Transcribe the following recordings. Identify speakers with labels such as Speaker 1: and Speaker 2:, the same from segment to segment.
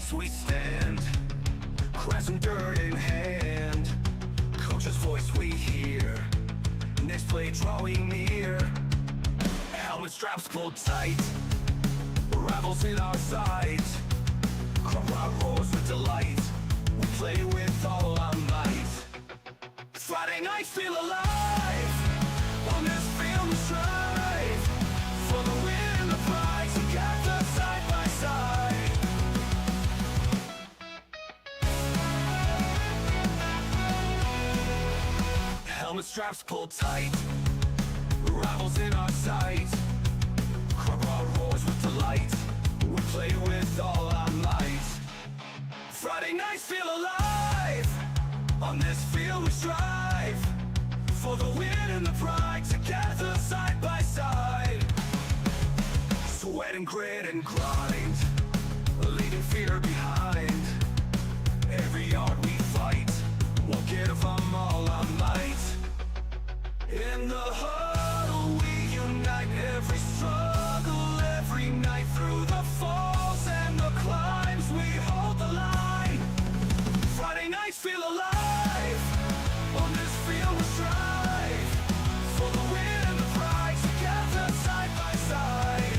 Speaker 1: lights we stand, crescent dirt in hand. Concho's voice we hear, next play drawing near. Helmet straps pulled tight, rivals in our sight. Crowd roars with delight, we play with all our might. Friday nights feel alive, on this field we strive for the win and the prize, together side by side. Helmet straps pulled tight, rivals in our sight. Crowd roars with delight, we play with all our might. Friday nights feel alive, on this field we strive for the win and the pride, together side by side. Sweat and grit and grind, leaving fear behind. Every yard we fight, we'll give them all our might. In the huddle we unite, every struggle, every night. Through the falls and the climbs, we hold the line. Friday nights feel alive, on this field we strive for the win and the pride, together side by side.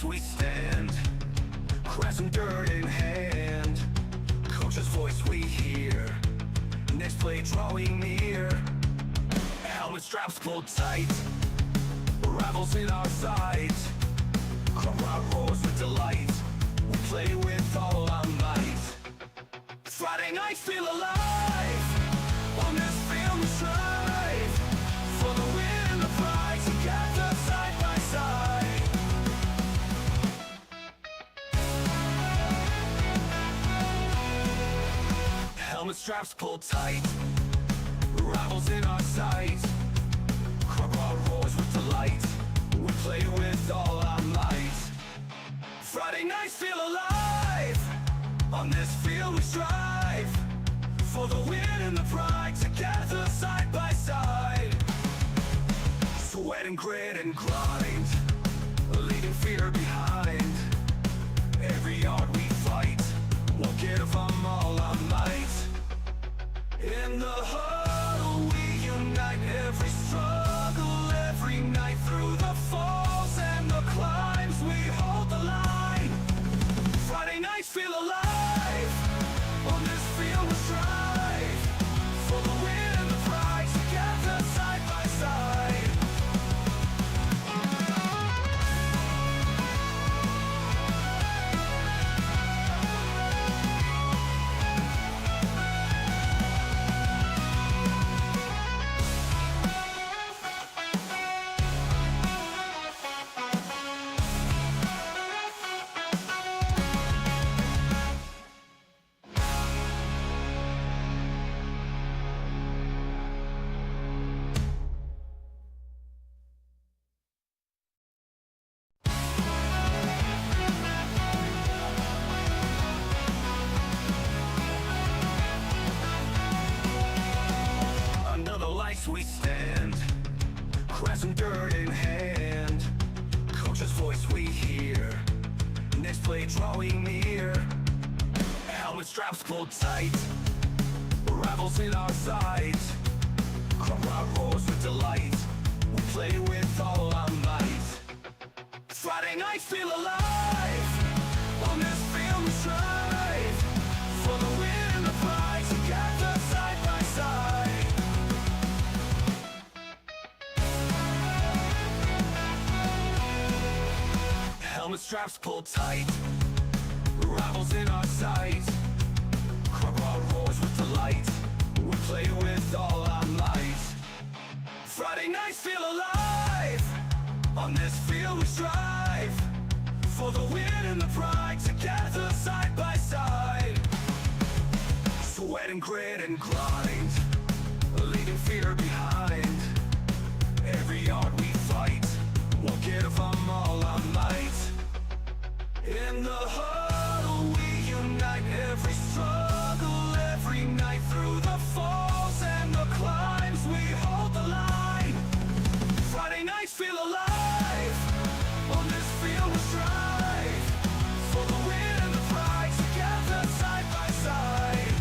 Speaker 1: We stand, crescent dirt in hand. Concho's voice we hear, next play drawing near. Helmet straps pulled tight, rivals in our sight. Crowd roars with delight, we play with all our might. Friday nights feel alive, on this field we strive for the win and the pride, together side by side. Helmet straps pulled tight, rivals in our sight. Crowd roars with delight, we play with all our might. Friday nights feel alive, on this field we strive for the win and the pride, together side by side. Sweat and grit and grind, leaving fear behind. Every yard we fight, we'll give them all our might. In the huddle we unite, every struggle, every night. Through the falls and the climbs, we hold the line. Friday nights feel alive, on this field we strive for the win and the pride, together side by side. We stand, crescent dirt in hand. Concho's voice we hear, next play drawing near. Helmet straps pulled tight, rivals in our sight. Crowd roars with delight, we play with all our might. Friday nights feel alive, on this field we strive for the win and the pride, together side by side. Helmet straps pulled tight, rivals in our sight. Crowd roars with delight. For the win and the pride, together side by side. Sweat and grit and grind, leaving fear behind. Every yard we fight, won't give them all our might. In the huddle we unite, every struggle, every night. Through the falls and the climbs, we hold the line. Friday nights feel alive, on this field we strive. For the win and the pride, together side by side.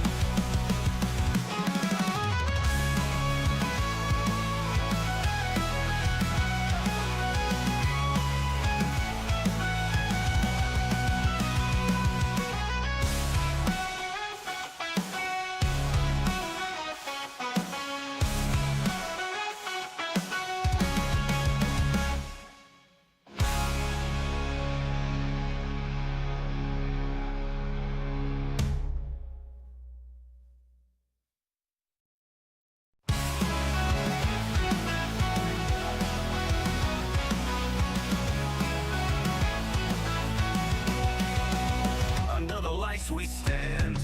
Speaker 1: We stand,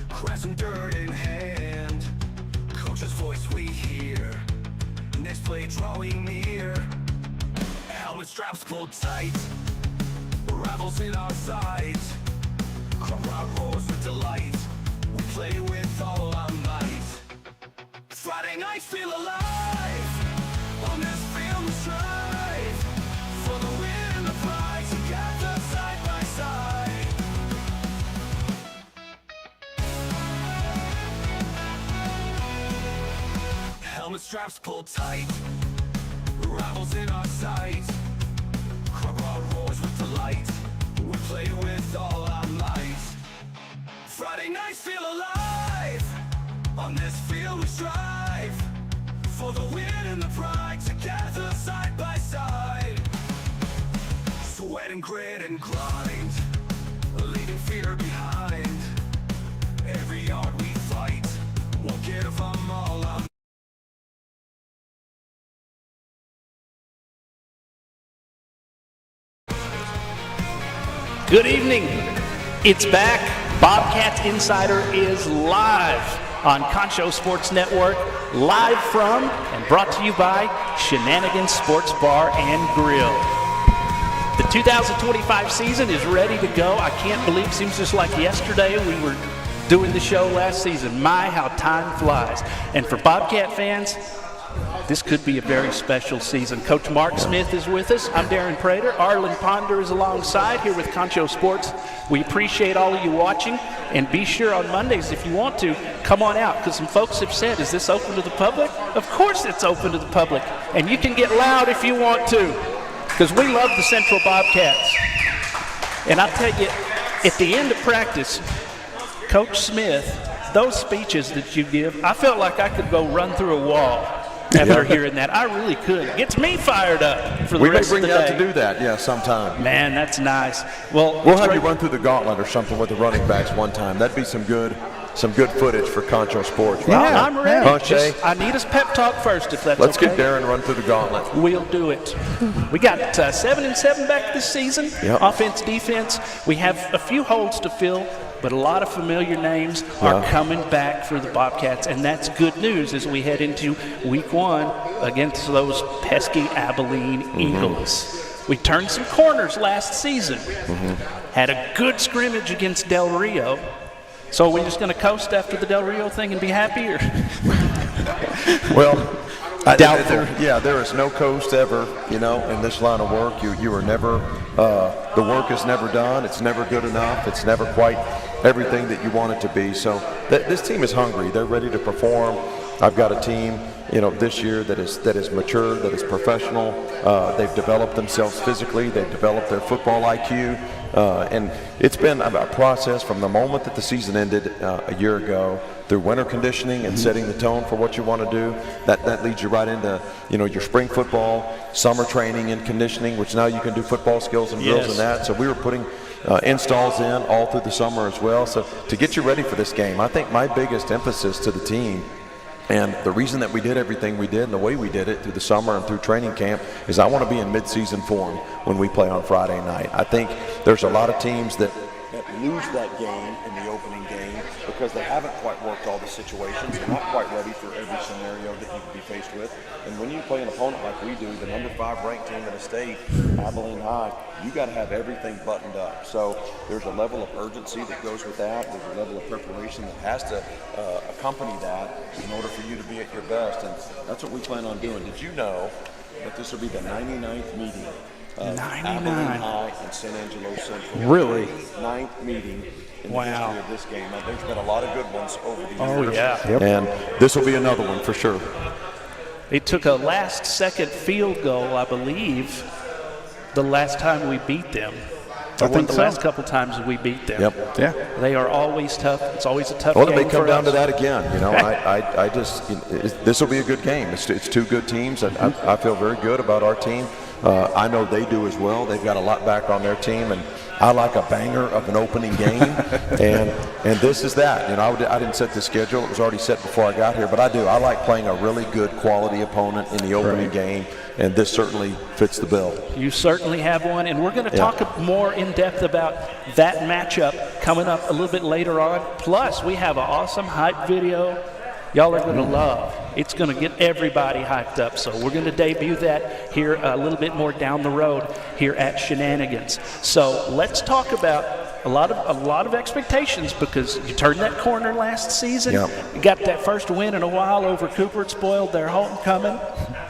Speaker 1: crescent dirt in hand. Coach's voice we hear, next play drawing near. Helmet straps pulled tight, rivals in our sights. Crowd roars with delight, we play with all our might. Friday nights feel alive, on this field we strive. For the win and the pride, together side by side. Helmet straps pulled tight, rivals in our sight. Crowd roars with delight, we play with all our might. Friday nights feel alive, on this field we strive. For the win and the pride, together side by side. Sweat and grit and grind, leaving fear behind. Every yard we fight, won't give them all our.
Speaker 2: Good evening. It's back. Bobcat Insider is live on Concho Sports Network, live from and brought to you by Shenanigans Sports Bar and Grill. The 2025 season is ready to go. I can't believe it seems just like yesterday we were doing the show last season. My, how time flies. And for Bobcat fans, this could be a very special season. Coach Mark Smith is with us. I'm Darren Prater. Arlen Ponder is alongside here with Concho Sports. We appreciate all of you watching. And be sure on Mondays, if you want to, come on out. Because some folks have said, is this open to the public? Of course it's open to the public. And you can get loud if you want to. Because we love the Central Bobcats. And I'll tell you, at the end of practice, Coach Smith, those speeches that you give, I felt like I could go run through a wall after hearing that. I really could. It gets me fired up for the rest of the day. We may bring you out
Speaker 3: to do that, yeah, sometime.
Speaker 2: Man, that's nice. Well,
Speaker 3: we'll have you run through the gauntlet or something with the running backs one time. That'd be some good footage for Concho Sports.
Speaker 2: Right? Yeah, I'm ready.
Speaker 3: I
Speaker 2: need us pep talk first, if that's
Speaker 3: Let's
Speaker 2: okay.
Speaker 3: get Darren run through the gauntlet.
Speaker 2: We'll do it. We got 7-7 back this season.
Speaker 3: Yep.
Speaker 2: Offense, defense. We have a few holes to fill, but a lot of familiar names are coming back for the Bobcats, and that's good news as we head into week 1 against those pesky Abilene Eagles. We turned some corners last season. Had a good scrimmage against Del Rio. So are we just going to coast after the Del Rio thing and be happy? Or?
Speaker 3: Well,
Speaker 2: doubtful.
Speaker 3: There is no coast ever, in this line of work. You are never, the work is never done. It's never good enough. It's never quite everything that you want it to be. So this team is hungry. They're ready to perform. I've got a team, this year that is mature, that is professional. They've developed themselves physically. They've developed their football IQ. And it's been a process from the moment that the season ended a year ago through winter conditioning and setting the tone for what you want to do. That leads you right into, your spring football, summer training and conditioning, which now you can do football skills and drills and that. So we were putting installs in all through the summer as well. So to get you ready for this game, I think my biggest emphasis to the team And the reason that we did everything we did and the way we did it through the summer and through training camp is I want to be in mid-season form when we play on Friday night. I think there's a lot of teams that lose that game in the opening game because they haven't quite worked all the situations. They're not quite ready for every scenario that you could be faced with. And when you play an opponent like we do, the number 5 ranked team in the state, Abilene High, you got to have everything buttoned up. So there's a level of urgency that goes with that. There's a level of preparation that has to accompany that in order for you to be at your best. And that's what we plan on doing. Did you know that this will be the 99th meeting?
Speaker 2: 99.
Speaker 3: Abilene High and San Angelo Central.
Speaker 2: Really?
Speaker 3: 99th meeting in the
Speaker 2: Wow.
Speaker 3: history of this game. Now, there's been a lot of good ones over the years.
Speaker 2: Oh, yeah. Yep.
Speaker 3: And this will be another one for sure.
Speaker 2: It took a last-second field goal, I believe, the last time we beat them. Or one of the last couple times we beat them.
Speaker 3: Yep.
Speaker 4: Yeah.
Speaker 2: They are always tough. It's always a tough
Speaker 3: Well,
Speaker 2: game
Speaker 3: it may come
Speaker 2: for
Speaker 3: down to
Speaker 2: us.
Speaker 3: that again. You know, I just this will be a good game. It's two good teams, and I feel very good about our team. I know they do as well. They've got a lot back on their team, and I like a banger of an opening game, and this is that. You know, I didn't set the schedule; it was already set before I got here. But I do. I like playing a really good quality opponent in the opening game, and this certainly fits the bill.
Speaker 2: You certainly have one, and we're going to talk more in depth about that matchup coming up a little bit later on. Plus, we have an awesome hype video y'all are going to love. It's going to get everybody hyped up. So we're going to debut that here a little bit more down the road here at Shenanigans. So let's talk about a lot of expectations because you turned that corner last season.
Speaker 3: Yep.
Speaker 2: You got that first win in a while over Cooper. It spoiled their homecoming.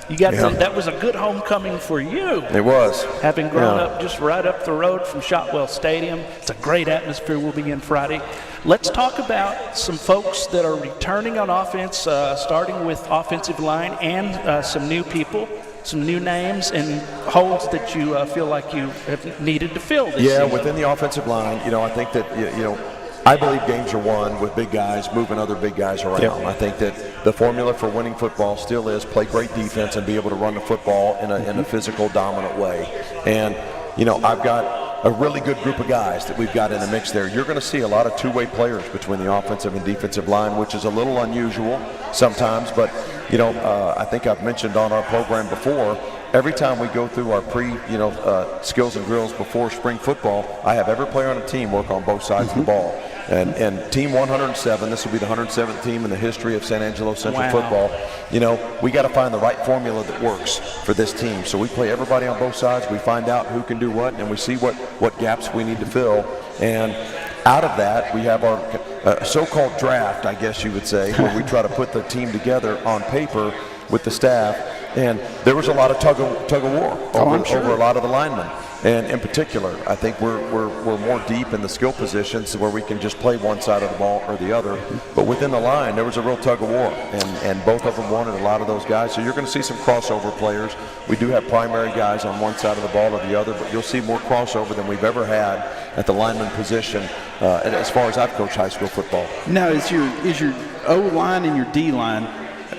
Speaker 2: You got that was a good homecoming for you.
Speaker 3: It was.
Speaker 2: Having grown up just right up the road from Shotwell Stadium. It's a great atmosphere we'll be in Friday. Let's talk about some folks that are returning on offense, starting with offensive line and some new people, some new names and holes that you feel like you have needed to fill this season.
Speaker 3: Within the offensive line, you know, I think that, you know, I believe games are won with big guys moving other big guys around.
Speaker 4: Yep.
Speaker 3: I think that the formula for winning football still is play great defense and be able to run the football in a physical, dominant way. And, you know, I've got a really good group of guys that we've got in the mix there. You're going to see a lot of two-way players between the offensive and defensive line, which is a little unusual sometimes. But, you know, I think I've mentioned on our program before, every time we go through our skills and drills before spring football, I have every player on the team work on both sides of the ball. And team 107, this will be the 107th team in the history of San Angelo Central football. You know, we got to find the right formula that works for this team. So we play everybody on both sides. We find out who can do what, and we see what gaps we need to fill. And out of that, we have our so-called draft, I guess you would say, where we try to put the team together on paper with the staff. And there was a lot of tug of war over a lot of the linemen. And in particular, I think we're more deep in the skill positions where we can just play one side of the ball or the other. But within the line, there was a real tug of war, and both of them wanted a lot of those guys. So you're going to see some crossover players. We do have primary guys on one side of the ball or the other, but you'll see more crossover than we've ever had at the lineman position as far as I've coached high school football.
Speaker 4: Now, is your O-line and your D-line,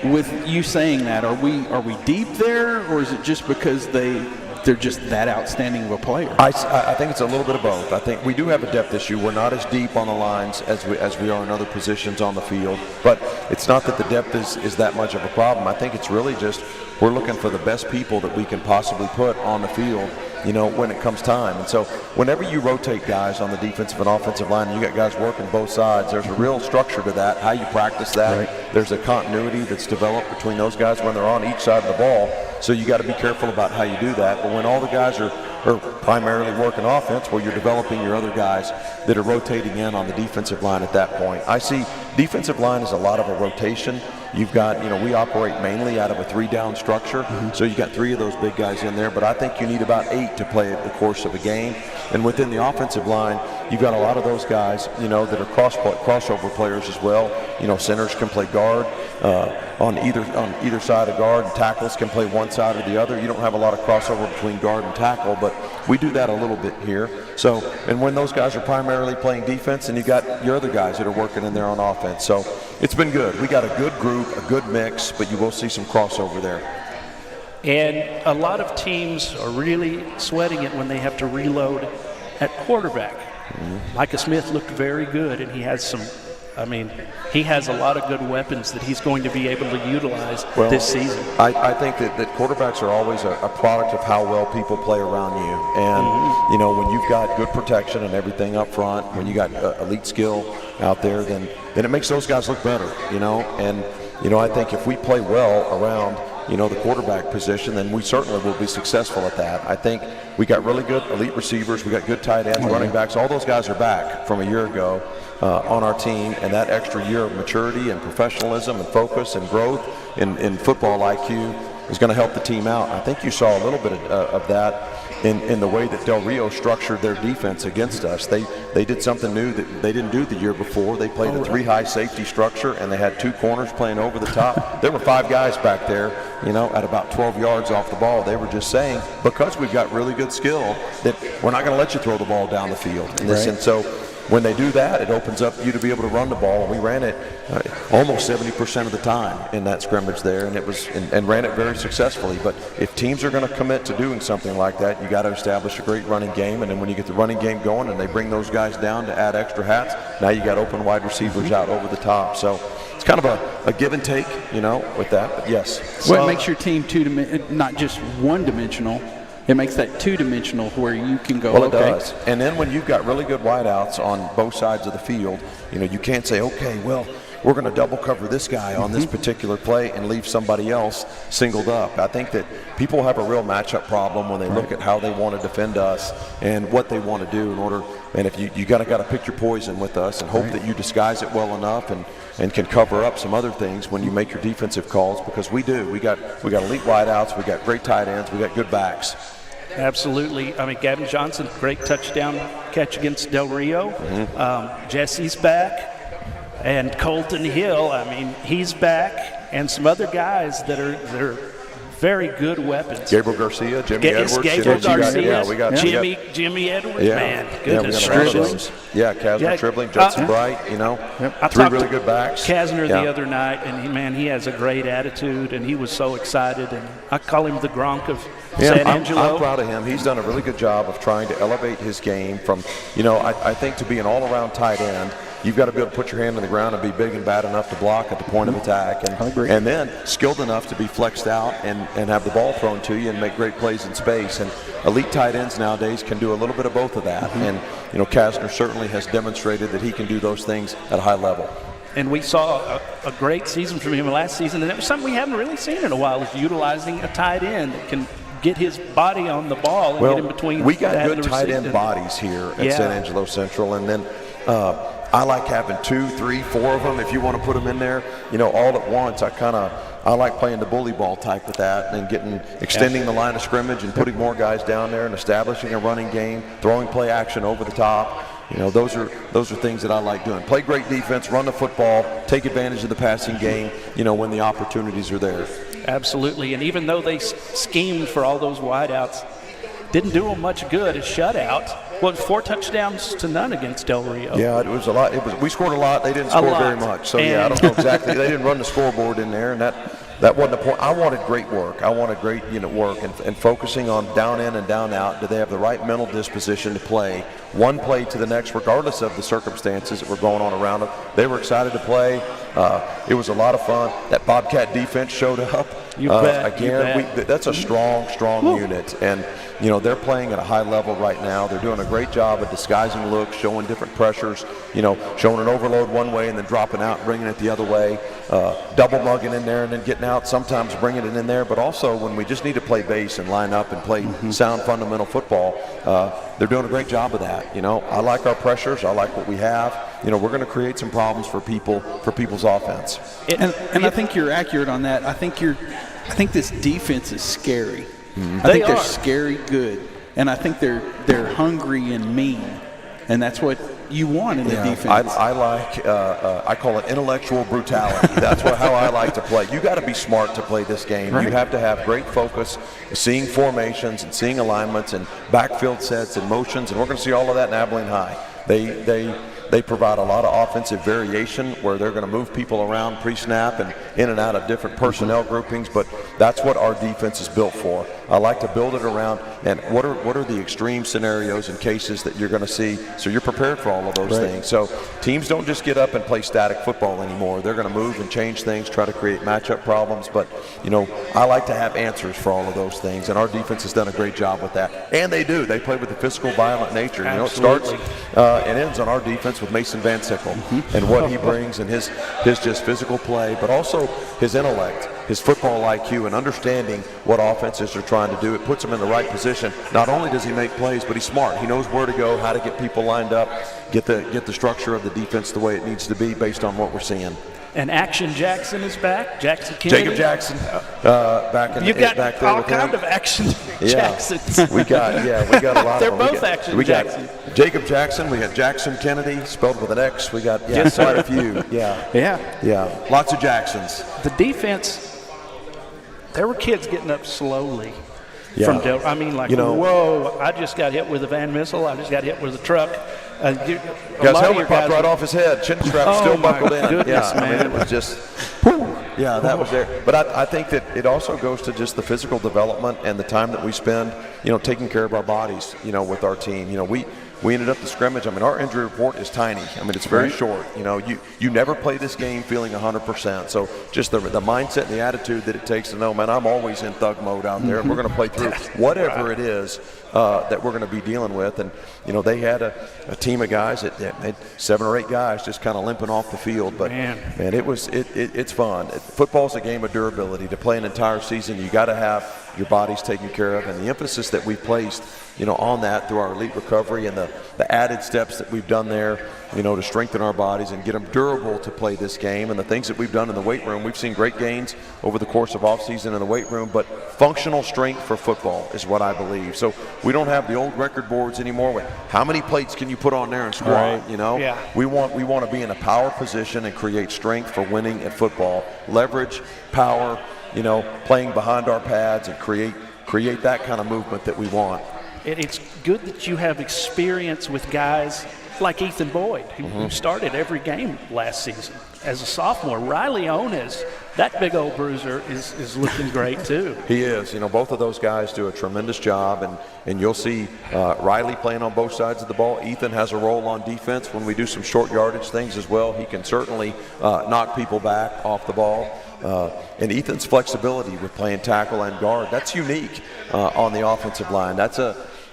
Speaker 4: with you saying that, are we deep there, or is it just because they're just that outstanding of a player?
Speaker 3: I think it's a little bit of both. I think we do have a depth issue. We're not as deep on the lines as we are in other positions on the field, but it's not that the depth is that much of a problem. I think it's really just we're looking for the best people that we can possibly put on the field, you know, when it comes time. And so whenever you rotate guys on the defensive and offensive line, and you got guys working both sides, there's a real structure to that, how you practice that. Right. There's a continuity that's developed between those guys when they're on each side of the ball. So you got to be careful about how you do that. But when all the guys are primarily working offense, well, you're developing your other guys that are rotating in on the defensive line at that point. I see defensive line as a lot of a rotation. You've got, you know, we operate mainly out of a 3-down structure, so you got 3 of those big guys in there, but I think you need about 8 to play the course of a game. And within the offensive line, you've got a lot of those guys, you know, that are crossover players as well. You know, centers can play guard on either side of guard, and tackles can play one side or the other. You don't have a lot of crossover between guard and tackle, but we do that a little bit here. So, and when those guys are primarily playing defense, and you got your other guys that are working in there on offense. So it's been good. We got a good group, a good mix, but you will see some crossover there.
Speaker 2: And a lot of teams are really sweating it when they have to reload at quarterback. Micah Smith looked very good, and he has some I mean, he has a lot of good weapons that he's going to be able to utilize
Speaker 3: Well,
Speaker 2: this season.
Speaker 3: I think that quarterbacks are always a product of how well people play around you. And, you know, when you've got good protection and everything up front, when you got elite skill out there, then it makes those guys look better, you know. And, you know, I think if we play well around, you know, the quarterback position, then we certainly will be successful at that. I think we got really good elite receivers. We got good tight ends, running backs. All those guys are back from a year ago on our team, and that extra year of maturity and professionalism and focus and growth in football IQ is going to help the team out. I think you saw a little bit of that in the way that Del Rio structured their defense against us. They did something new that they didn't do the year before. They played a 3-high safety structure, and they had 2 corners playing over the top. There were 5 guys back there, you know, at about 12 yards off the ball. They were just saying, because we've got really good skill, that we're not going to let you throw the ball down the field. And so when they do that, it opens up you to be able to run the ball, and we ran it almost 70% of the time in that scrimmage there, and it was and ran it very successfully. But if teams are going to commit to doing something like that, you got to establish a great running game, and then when you get the running game going and they bring those guys down to add extra hats, now you got open wide receivers out over the top. So it's kind of a give and take, you know, with that. But yes,
Speaker 4: Well, it makes your team not just one-dimensional. It makes that two-dimensional where you can go,
Speaker 3: well, it
Speaker 4: okay.
Speaker 3: does. And then when you've got really good wideouts on both sides of the field, you know, you can't say, okay, well, we're going to double cover this guy on this particular play and leave somebody else singled up. I think that people have a real matchup problem when they look at how they want to defend us and what they want to do in order. And if you got to pick your poison with us and hope that you disguise it well enough and can cover up some other things when you make your defensive calls, because we do. We got elite wideouts, we got great tight ends, we got good backs.
Speaker 2: Absolutely. I mean, Gavin Johnson, great touchdown catch against Del Rio. Jesse's back. And Colton Hill, I mean, he's back. And some other guys that are very good weapons.
Speaker 3: Gabriel Garcia, Jimmy Edwards.
Speaker 2: Gabriel Garcia,
Speaker 3: we got
Speaker 2: Jimmy Edwards,
Speaker 3: yeah.
Speaker 2: man. Goodness
Speaker 3: we got
Speaker 2: gracious.
Speaker 3: Kasner Tribling, Judson Bright, you know,
Speaker 2: I
Speaker 3: 3
Speaker 2: talked
Speaker 3: really
Speaker 2: to
Speaker 3: good backs.
Speaker 2: Kasner the other night, and he has a great attitude, and he was so excited. And I call him the Gronk of San Angelo.
Speaker 3: I'm proud of him. He's done a really good job of trying to elevate his game from, you know, I think to be an all-around tight end, you've got to be able to put your hand on the ground and be big and bad enough to block at the point of attack. And then skilled enough to be flexed out and have the ball thrown to you and make great plays in space. And elite tight ends nowadays can do a little bit of both of that. And, you know, Kasner certainly has demonstrated that he can do those things at a high level.
Speaker 2: And we saw a great season from him last season, and it was something we haven't really seen in a while, is utilizing a tight end that can get his body on the ball and get in between.
Speaker 3: We got good tight end bodies here at San Angelo Central, and then I like having 2, 3, 4 of them if you want to put them in there, you know, all at once. I like playing the bully ball type with that and extending the line of scrimmage and putting more guys down there and establishing a running game, throwing play action over the top. You know, those are things that I like doing. Play great defense, run the football, take advantage of the passing game, you know, when the opportunities are there.
Speaker 2: Absolutely. And even though they schemed for all those wideouts, didn't do them much good. A shutout. Well, 4 touchdowns to none against Del Rio.
Speaker 3: Yeah, it was a lot. We scored a lot. They didn't score very much. So, I don't know exactly. They didn't run the scoreboard in there, and that wasn't the point. I wanted great work. I wanted great unit work and focusing on down in and down out. Do they have the right mental disposition to play one play to the next, regardless of the circumstances that were going on around them? They were excited to play. It was a lot of fun. That Bobcat defense showed up.
Speaker 2: You bet.
Speaker 3: Again, that's a strong unit. And, you know, they're playing at a high level right now. They're doing a great job of disguising looks, showing different pressures, you know, showing an overload one way and then dropping out, bringing it the other way, double mugging in there and then getting out, sometimes bringing it in there. But also when we just need to play base and line up and play sound fundamental football, they're doing a great job of that. You know, I like our pressures. I like what we have. You know, we're going to create some problems for people's offense.
Speaker 4: And I think you're accurate on that. I think this defense is scary.
Speaker 2: Mm-hmm.
Speaker 4: I think they're scary good, and I think they're hungry and mean, and that's what you want in the defense.
Speaker 3: I call it intellectual brutality. That's how I like to play. You got to be smart to play this game. Right. You have to have great focus, seeing formations and seeing alignments and backfield sets and motions, and we're going to see all of that in Abilene High. They provide a lot of offensive variation where they're going to move people around pre-snap and in and out of different personnel groupings. But that's what our defense is built for. I like to build it around, and what are the extreme scenarios and cases that you're going to see, so you're prepared for all of those things. So teams don't just get up and play static football anymore. They're going to move and change things, try to create matchup problems, but I like to have answers for all of those things, and our defense has done a great job with that. And they do. They play with a physical, violent nature. It starts and ends on our defense with Mason Van Sickle and what he brings and his just physical play, but also his intellect, his football IQ, and understanding what offenses are trying to do. It puts him in the right position. Not only does he make plays, but he's smart. He knows where to go, how to get people lined up, get the structure of the defense the way it needs to be based on what we're seeing.
Speaker 2: And Action Jackson is back. Jackson Kennedy.
Speaker 3: Jacob Jackson back in
Speaker 2: You've got
Speaker 3: back there
Speaker 2: all
Speaker 3: with him.
Speaker 2: kind of Action Jacksons.
Speaker 3: we got a lot
Speaker 2: They're
Speaker 3: of them.
Speaker 2: both Action
Speaker 3: we got
Speaker 2: Jackson.
Speaker 3: Jacob Jackson. We got Jackson Kennedy, spelled with an X. We got quite a few. Yeah. Lots of Jacksons.
Speaker 2: The defense, there were kids getting up slowly.
Speaker 3: Yeah.
Speaker 2: From Del, I mean, whoa! I just got hit with a Van Missile. I just got hit with a truck.
Speaker 3: His helmet popped right off his head. Chin strap still buckled in.
Speaker 2: Goodness, man.
Speaker 3: I mean, it was just, that was there. But I think that it also goes to just the physical development and the time that we spend, taking care of our bodies, with our team. We ended up the scrimmage. I mean, our injury report is tiny. I mean, it's very short. You never play this game feeling 100%. So just the mindset and the attitude that it takes to know, man, I'm always in thug mode out there, and we're going to play through whatever it is that we're going to be dealing with. And they had a team of guys that had 7 or 8 guys just kind of limping off the field. But man, it's fun. Football's a game of durability. To play an entire season, you got to have your body's taken care of, and the emphasis that we've placed on that through our elite recovery and the added steps that we've done there, to strengthen our bodies and get them durable to play this game, and the things that we've done in the weight room. We've seen great gains over the course of offseason in the weight room, but functional strength for football is what I believe. So we don't have the old record boards anymore with how many plates can you put on there and squat, We want to be in a power position and create strength for winning at football. Leverage, power, playing behind our pads and create that kind of movement that we want.
Speaker 2: It's good that you have experience with guys like Ethan Boyd, who started every game last season as a sophomore. Riley Onez, that big old bruiser, is looking great too.
Speaker 3: He is. Both of those guys do a tremendous job, and you'll see Riley playing on both sides of the ball. Ethan has a role on defense when we do some short yardage things as well. He can certainly knock people back off the ball. And Ethan's flexibility with playing tackle and guard, that's unique on the offensive line. That's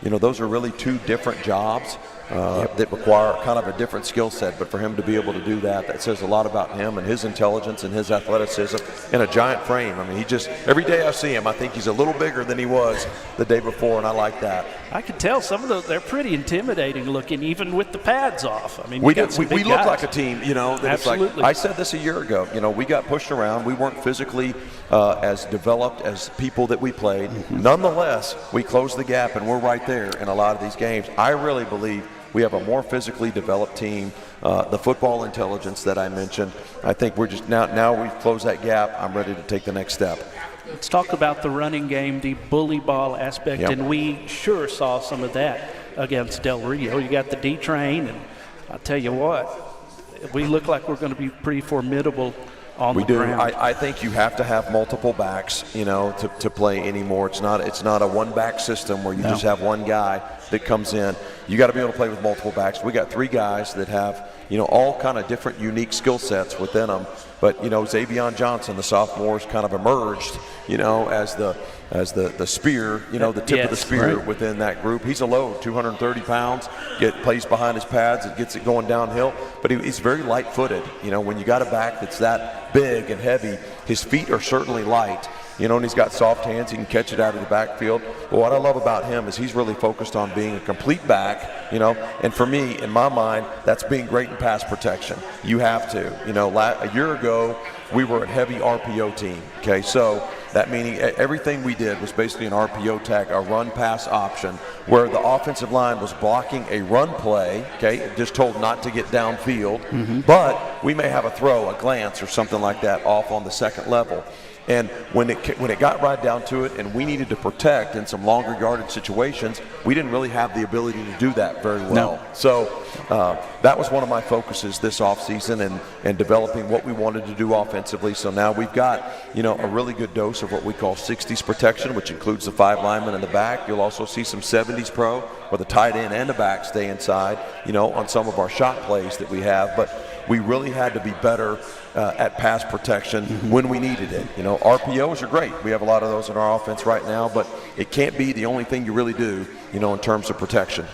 Speaker 3: those are really 2 different jobs that require kind of a different skill set. But for him to be able to do that says a lot about him and his intelligence and his athleticism and a giant frame. I mean, every day I see him, I think he's a little bigger than he was the day before, and I like that.
Speaker 2: I can tell some of those, they're pretty intimidating looking, even with the pads off. I mean,
Speaker 3: we look like a team, that
Speaker 2: Absolutely.
Speaker 3: It's like, I said this a year ago, we got pushed around. We weren't physically as developed as people that we played. Nonetheless, we closed the gap, and we're right there in a lot of these games. I really believe we have a more physically developed team. The football intelligence that I mentioned, I think we're just now we've closed that gap. I'm ready to take the next step.
Speaker 2: Let's talk about the running game, the bully ball aspect, and we sure saw some of that against Del Rio. You got the D train, and I'll tell you what, we look like we're going to be pretty formidable on the ground.
Speaker 3: I think you have to have multiple backs, to play anymore. It's not a one-back system where you just have one guy that comes in. You got to be able to play with multiple backs. We got 3 guys that have, all kind of different unique skill sets within them. But, Xavion Johnson, the sophomore, has kind of emerged, as the spear, the tip of the spear within that group. He's a load, 230 pounds, plays behind his pads, it gets it going downhill. But he's very light-footed. When you got a back that's that big and heavy, his feet are certainly light. And he's got soft hands. He can catch it out of the backfield. But what I love about him is he's really focused on being a complete back, And for me, in my mind, that's being great in pass protection. You have to. A year ago, we were a heavy RPO team, okay? So that meaning everything we did was basically an RPO tag, a run-pass option, where the offensive line was blocking a run play, okay, just told not to get downfield, but we may have a throw, a glance, or something like that off on the second level. And when it got right down to it and we needed to protect in some longer yardage situations, we didn't really have the ability to do that very well.
Speaker 4: No.
Speaker 3: So that was one of my focuses this offseason and developing what we wanted to do offensively. So now we've got, a really good dose of what we call 60s protection, which includes the 5 linemen in the back. You'll also see some 70s pro where the tight end and the back stay inside, on some of our shot plays that we have. But we really had to be better at pass protection when we needed it. RPOs are great. We have a lot of those in our offense right now, but it can't be the only thing you really do, in terms of protection.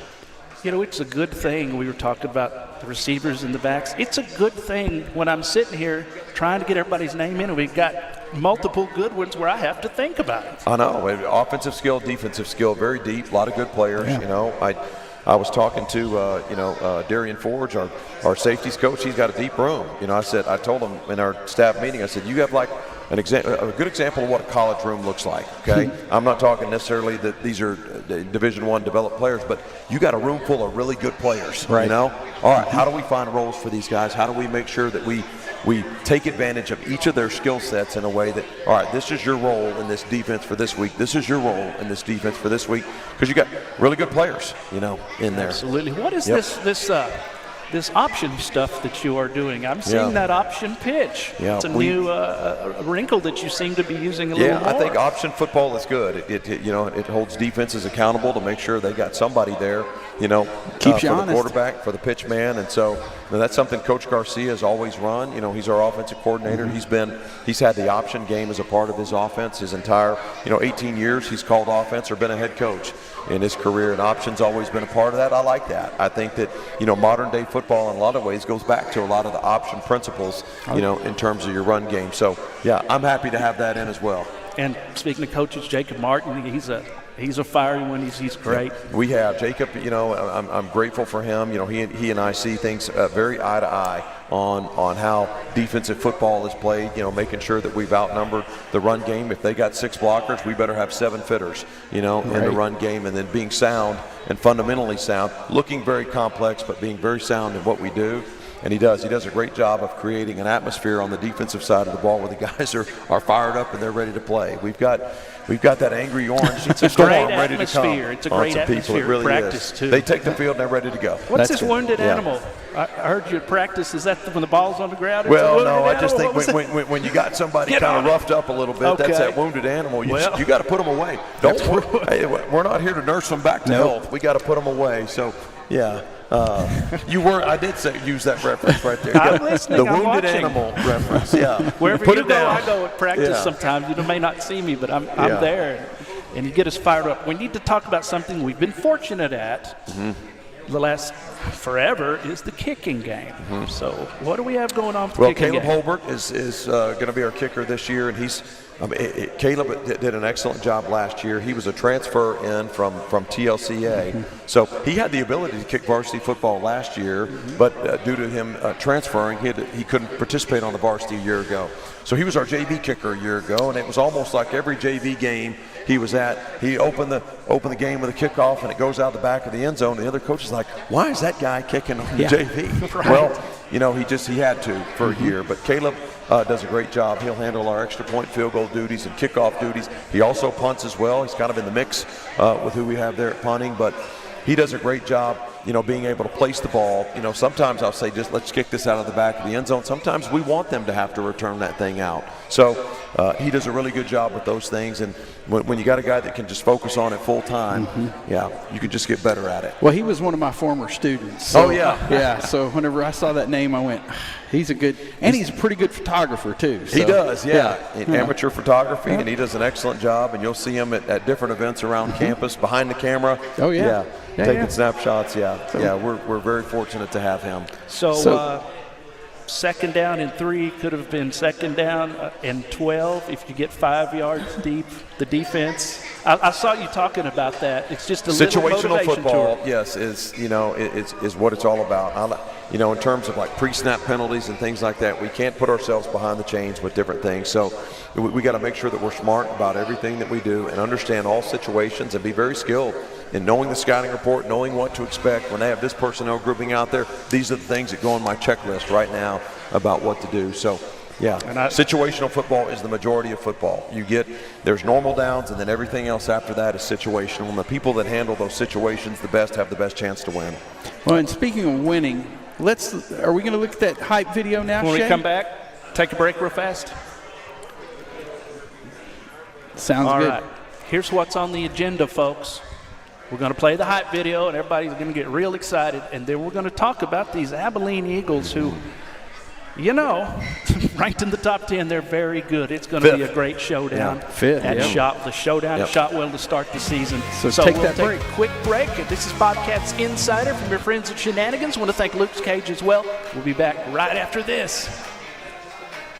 Speaker 2: It's a good thing. We were talking about the receivers and the backs. It's a good thing when I'm sitting here trying to get everybody's name in, and we've got multiple good ones where I have to think about it.
Speaker 3: I know. Offensive skill, defensive skill, very deep, a lot of good players. I was talking to, Darian Forge, our safeties coach. He's got a deep room. I told him in our staff meeting, I said, you have like a good example of what a college room looks like, okay? I'm not talking necessarily that these are Division I developed players, but you got a room full of really good players,
Speaker 4: right.
Speaker 3: All right, how do we find roles for these guys? How do we make sure that we take advantage of each of their skill sets in a way that, all right, this is your role in this defense for this week. This is your role in this defense for this week, because you got really good players, in there.
Speaker 2: Absolutely. What is this option stuff that you are doing? I'm seeing that option pitch.
Speaker 3: Yeah,
Speaker 2: it's a new wrinkle that you seem to be using a little more.
Speaker 3: I think option football is good. It holds defenses accountable to make sure they got somebody there,
Speaker 4: keeps you
Speaker 3: for
Speaker 4: honest.
Speaker 3: The quarterback, for the pitch man, and so that's something Coach Garcia has always run. He's our offensive coordinator. He's had the option game as a part of his offense his entire 18 years. He's called offense or been a head coach in his career, and option's always been a part of that. I like that. I think that modern day football in a lot of ways goes back to a lot of the option principles, in terms of your run game. So yeah, I'm happy to have that in as well.
Speaker 2: And speaking of coaches, Jacob Martin, he's a fiery one. He's great.
Speaker 3: Yeah, we have Jacob. I'm grateful for him. He and I see things very eye to eye on how defensive football is played. Making sure that we've outnumbered the run game. If they got 6 blockers, we better have 7 fitters. In the run game, and then being sound and fundamentally sound, looking very complex, but being very sound in what we do. And he does a great job of creating an atmosphere on the defensive side of the ball where the guys are fired up and they're ready to play. We've got that angry orange. It's a
Speaker 2: great
Speaker 3: ready to come.
Speaker 2: It's a great atmosphere.
Speaker 3: It really
Speaker 2: practice
Speaker 3: is.
Speaker 2: too.
Speaker 3: They take the field and they're ready to go.
Speaker 2: What's this wounded animal? I heard you at practice. Is that when the ball's on the ground?
Speaker 3: Well, no, I just think when you got somebody kind of roughed up a little bit, that's that wounded animal. You got to put them away. We're not here to nurse them back to health. We got to put them away. So, yeah. I did use that reference right there.
Speaker 2: I'm listening.
Speaker 3: The wounded animal reference. Yeah.
Speaker 2: Wherever
Speaker 3: put
Speaker 2: you
Speaker 3: it
Speaker 2: go,
Speaker 3: down.
Speaker 2: I go at practice sometimes. You may not see me, but I'm there. And you get us fired up. We need to talk about something we've been fortunate at the last forever is the kicking game. So what do we have going on with the kicking game?
Speaker 3: Caleb Holbert is going to be our kicker this year, and Caleb did an excellent job last year. He was a transfer in from TLCA, so he had the ability to kick varsity football last year, but due to him transferring, he couldn't participate on the varsity a year ago. So he was our JV kicker a year ago, and it was almost like every JV game he was at, he opened the game with a kickoff, and it goes out the back of the end zone. The other coach is like, "Why is that guy kicking on the JV?"
Speaker 2: Right.
Speaker 3: Well, he had to for a year, but Caleb does a great job. He'll handle our extra point field goal duties and kickoff duties. He also punts as well. He's kind of in the mix with who we have there at punting, but he does a great job, being able to place the ball. Sometimes I'll say, just let's kick this out of the back of the end zone. Sometimes we want them to have to return that thing out. So he does a really good job with those things. And when you got a guy that can just focus on it full time, you can just get better at it.
Speaker 4: Well, he was one of my former students. So,
Speaker 3: oh, yeah.
Speaker 4: Yeah, so whenever I saw that name, I went, he's a pretty good photographer, too. So,
Speaker 3: he does, in amateur photography, and he does an excellent job. And you'll see him at different events around campus, behind the camera.
Speaker 4: Oh, yeah.
Speaker 3: Taking snapshots, we're very fortunate to have him.
Speaker 2: So second down and 3 could have been second down and 12 if you get 5 yards deep. The defense. I saw you talking about that. It's just a
Speaker 3: situational
Speaker 2: little
Speaker 3: football.
Speaker 2: tour.
Speaker 3: Yes, is what it's all about. In terms of like pre-snap penalties and things like that, we can't put ourselves behind the chains with different things. So we got to make sure that we're smart about everything that we do and understand all situations and be very skilled in knowing the scouting report, knowing what to expect when they have this personnel grouping out there. These are the things that go on my checklist right now about what to do. So Yeah, situational football is the majority of football. There's normal downs, and then everything else after that is situational. And the people that handle those situations the best have the best chance to win.
Speaker 4: Well, and speaking of winning, are we going to look at that hype video now,
Speaker 2: When
Speaker 4: Shay?
Speaker 2: we come back, take a break real fast.
Speaker 4: Sounds
Speaker 2: All
Speaker 4: good.
Speaker 2: right. Here's what's on the agenda, folks. We're going to play the hype video, and everybody's going to get real excited. And then we're going to talk about these Abilene Eagles who, ranked in the top 10, they're very good. It's going to be a great showdown.
Speaker 4: Fifth,
Speaker 2: at
Speaker 4: yeah.
Speaker 2: the showdown at Shotwell to start the season.
Speaker 4: So take
Speaker 2: we'll
Speaker 4: that break.
Speaker 2: A quick break. This is Bobcats Insider from your friends at Shenanigans. I want to thank Luke Cage as well. We'll be back right after this.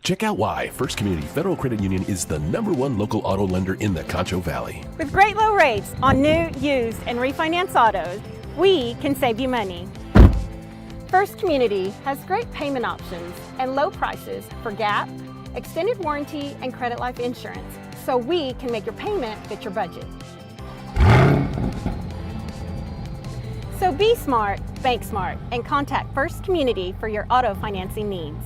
Speaker 5: Check out why First Community Federal Credit Union is the #1 local auto lender in the Concho Valley.
Speaker 6: With great low rates on new, used, and refinance autos, we can save you money. First Community has great payment options and low prices for GAP, extended warranty, and credit life insurance, so we can make your payment fit your budget. So be smart, bank smart, and contact First Community for your auto financing needs.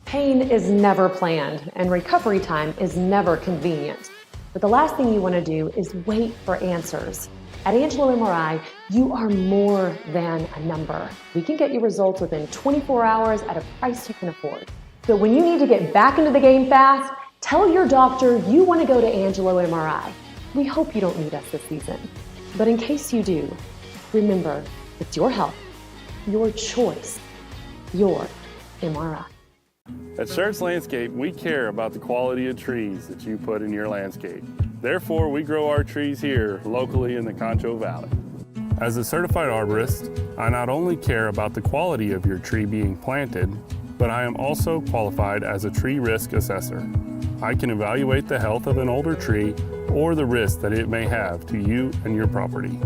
Speaker 7: Pain is never planned, and recovery time is never convenient. But the last thing you want to do is wait for answers. At Angelo MRI, you are more than a number. We can get you results within 24 hours at a price you can afford. So when you need to get back into the game fast, tell your doctor you want to go to Angelo MRI. We hope you don't need us this season. But in case you do, remember, it's your health, your choice, your MRI.
Speaker 8: At Schertz Landscape, we care about the quality of trees that you put in your landscape. Therefore, we grow our trees here locally in the Concho Valley. As a certified arborist, I not only care about the quality of your tree being planted, but I am also qualified as a tree risk assessor. I can evaluate the health of an older tree or the risk that it may have to you and your property.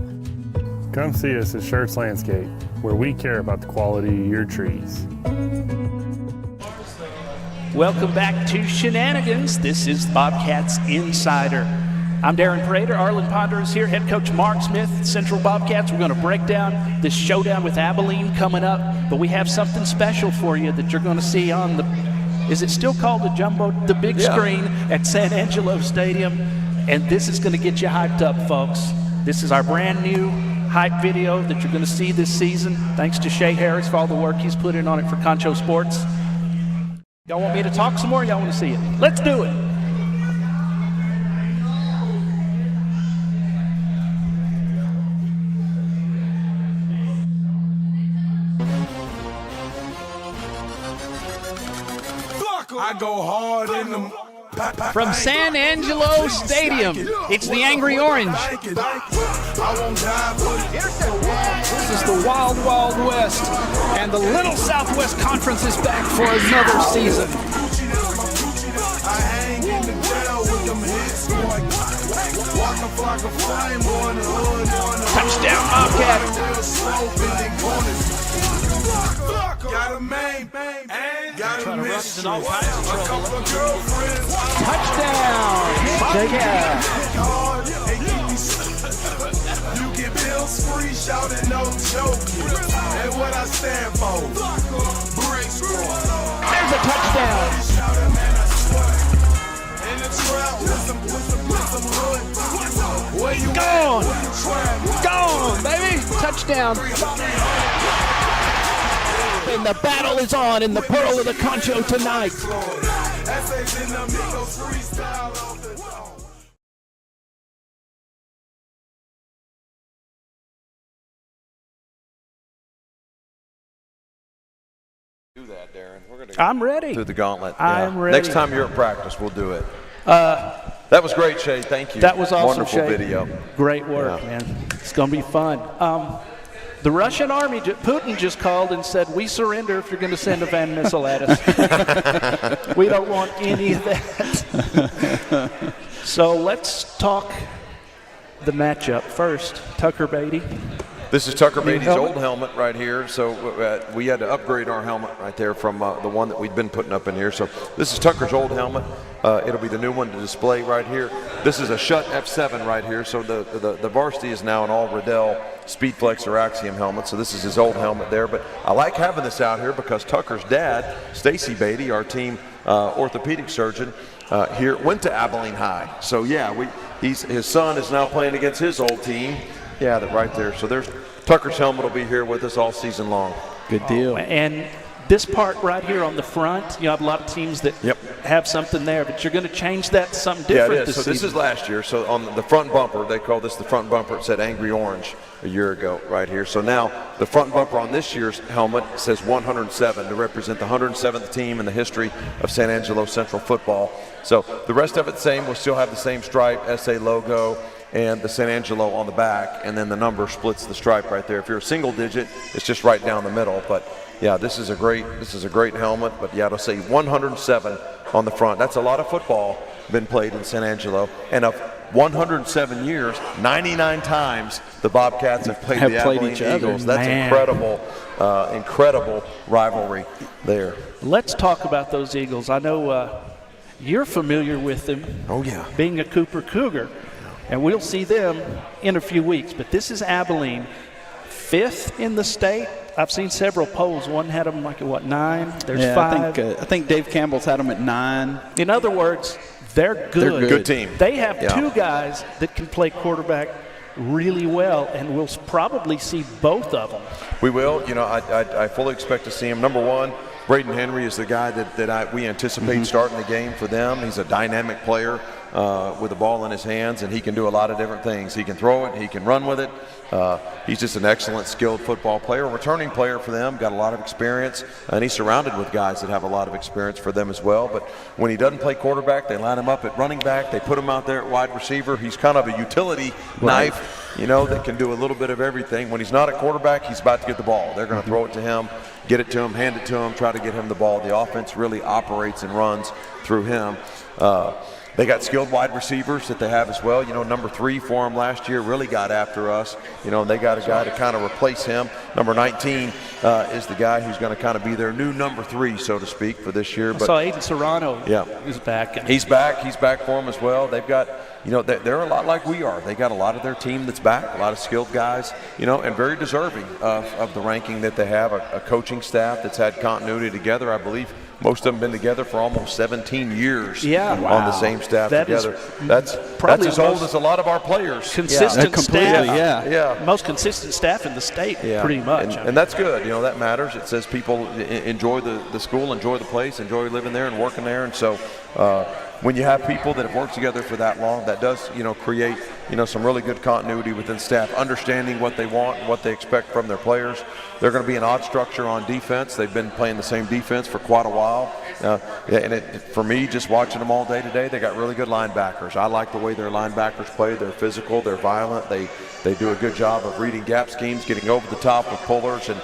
Speaker 8: Come see us at Schertz Landscape, where we care about the quality of your trees.
Speaker 2: Welcome back to Shenanigans. This is Bobcats Insider. I'm Darren Prater. Arlen Ponder is here. Head coach Mark Smith, Central Bobcats. We're going to break down this showdown with Abilene coming up, but we have something special for you that you're going to see on is it still called the big screen at San Angelo Stadium? And this is going to get you hyped up, folks. This is our brand new hype video that you're going to see this season. Thanks to Shay Harris for all the work he's put in on it for Concho Sports. Y'all want me to talk some more? Y'all want to see it? Let's do it.
Speaker 1: I go hard in them.
Speaker 2: From San Angelo Stadium, it's the Angry Orange.
Speaker 1: This
Speaker 2: This is the Wild Wild West, and the Little Southwest Conference is back for another season.
Speaker 1: I hang in the jail with them hits. Walking like a flame on the hood.
Speaker 2: Touchdown, Bobcat.
Speaker 1: Got a main, got a miss. A couple of girlfriends.
Speaker 2: Touchdown, Bobcat.
Speaker 1: You get bills free, shouting no joke. And what I stand for, Brick Squad.
Speaker 2: There's a touchdown.
Speaker 1: In the trap with some hood. Where you
Speaker 2: Gone.
Speaker 1: at?
Speaker 2: Gone, baby. Touchdown. And the battle is on in the Pearl of the Concho tonight.
Speaker 1: Essays in the Migos freestyle off the dome.
Speaker 3: Do that, Darren. We're going
Speaker 2: I'm ready.
Speaker 3: through the gauntlet.
Speaker 2: I'm ready.
Speaker 3: Next time you're at practice, we'll do it. That was great, Shay. Thank you.
Speaker 2: That was awesome,
Speaker 3: Wonderful
Speaker 2: Shay.
Speaker 3: video.
Speaker 2: Great work, man. It's going to be fun. The Russian army, Putin just called and said, we surrender if you're going to send a Van missile at us. We don't want any of that. So let's talk the matchup first. Tucker Beatty.
Speaker 3: This is Tucker Beatty's old helmet right here. So we had to upgrade our helmet right there from the one that we'd been putting up in here. So this is Tucker's old helmet. It'll be the new one to display right here. This is a Schutt F7 right here. So the varsity is now an all Riddell Speedflex or Axiom helmet. So this is his old helmet there. But I like having this out here because Tucker's dad, Stacy Beatty, our team orthopedic surgeon, here went to Abilene High. So yeah, his son is now playing against his old team. Yeah, that right there. So there's Tucker's helmet will be here with us all season long.
Speaker 4: Good deal.
Speaker 2: And this part right here on the front, you have a lot of teams that have something there, but you're going to change that to something different.
Speaker 3: Yeah, it is. So this is last year. So on the front bumper, they call this the front bumper. It said Angry Orange a year ago right here. So now the front bumper on this year's helmet says 107 to represent the 107th team in the history of San Angelo Central football. So the rest of it the same. We'll still have the same stripe, SA logo, and the San Angelo on the back, and then the number splits the stripe right there. If you're a single digit, it's just right down the middle. But yeah, this is a great helmet. But yeah, it'll say 107 on the front. That's a lot of football been played in San Angelo, and of 107 years, 99 times the Bobcats have played the Abilene Eagles. That's incredible rivalry there.
Speaker 2: Let's talk about those Eagles. I know you're familiar with them.
Speaker 3: Oh yeah,
Speaker 2: being a Cooper Cougar. And we'll see them in a few weeks. But this is Abilene, 5th in the state. I've seen several polls. One had them like at, 9? There's 5.
Speaker 4: I think Dave Campbell's had them at 9.
Speaker 2: In other words, they're good.
Speaker 4: They're good.
Speaker 3: Good team.
Speaker 2: They have 2 guys that can play quarterback really well, and we'll probably see both of them.
Speaker 3: We will. You know, I fully expect to see him. Number one, Braden Henry is the guy that we anticipate starting the game for them. He's a dynamic player with the ball in his hands, and he can do a lot of different things. He can throw it, he can run with it. He's just an excellent, skilled football player, returning player for them, got a lot of experience, and he's surrounded with guys that have a lot of experience for them as well. But when he doesn't play quarterback, they line him up at running back. They put him out there at wide receiver. He's kind of a utility knife, you know, that can do a little bit of everything. When he's not a quarterback, he's about to get the ball. They're going to throw it to him, get it to him, hand it to him, try to get him the ball. The offense really operates and runs through him. They got skilled wide receivers that they have as well. You know, number 3 for them last year really got after us. You know, and they got a guy to kind of replace him. Number 19 is the guy who's going to kind of be their new number 3, so to speak, for this year.
Speaker 2: But I saw Aiden Serrano is back.
Speaker 3: He's back. He's back for them as well. They've got, you know, they're a lot like we are. They got a lot of their team that's back, a lot of skilled guys, you know, and very deserving of the ranking that they have, a coaching staff that's had continuity together. I believe most of them been together for almost 17 years on the same staff together. That's as old as a lot lot of our players.
Speaker 2: Consistent staff.
Speaker 3: Yeah.
Speaker 2: Most consistent staff in the state, pretty much.
Speaker 3: And that's good. You know, that matters. It says people enjoy the school, enjoy the place, enjoy living there and working there. And so when you have people that have worked together for that long, that does, create, some really good continuity within staff, understanding what they want, what they expect from their players. They're going to be an odd structure on defense. They've been playing the same defense for quite a while. For me, just watching them all day today, they got really good linebackers. I like the way their linebackers play. They're physical. They're violent. They do a good job of reading gap schemes, getting over the top with pullers and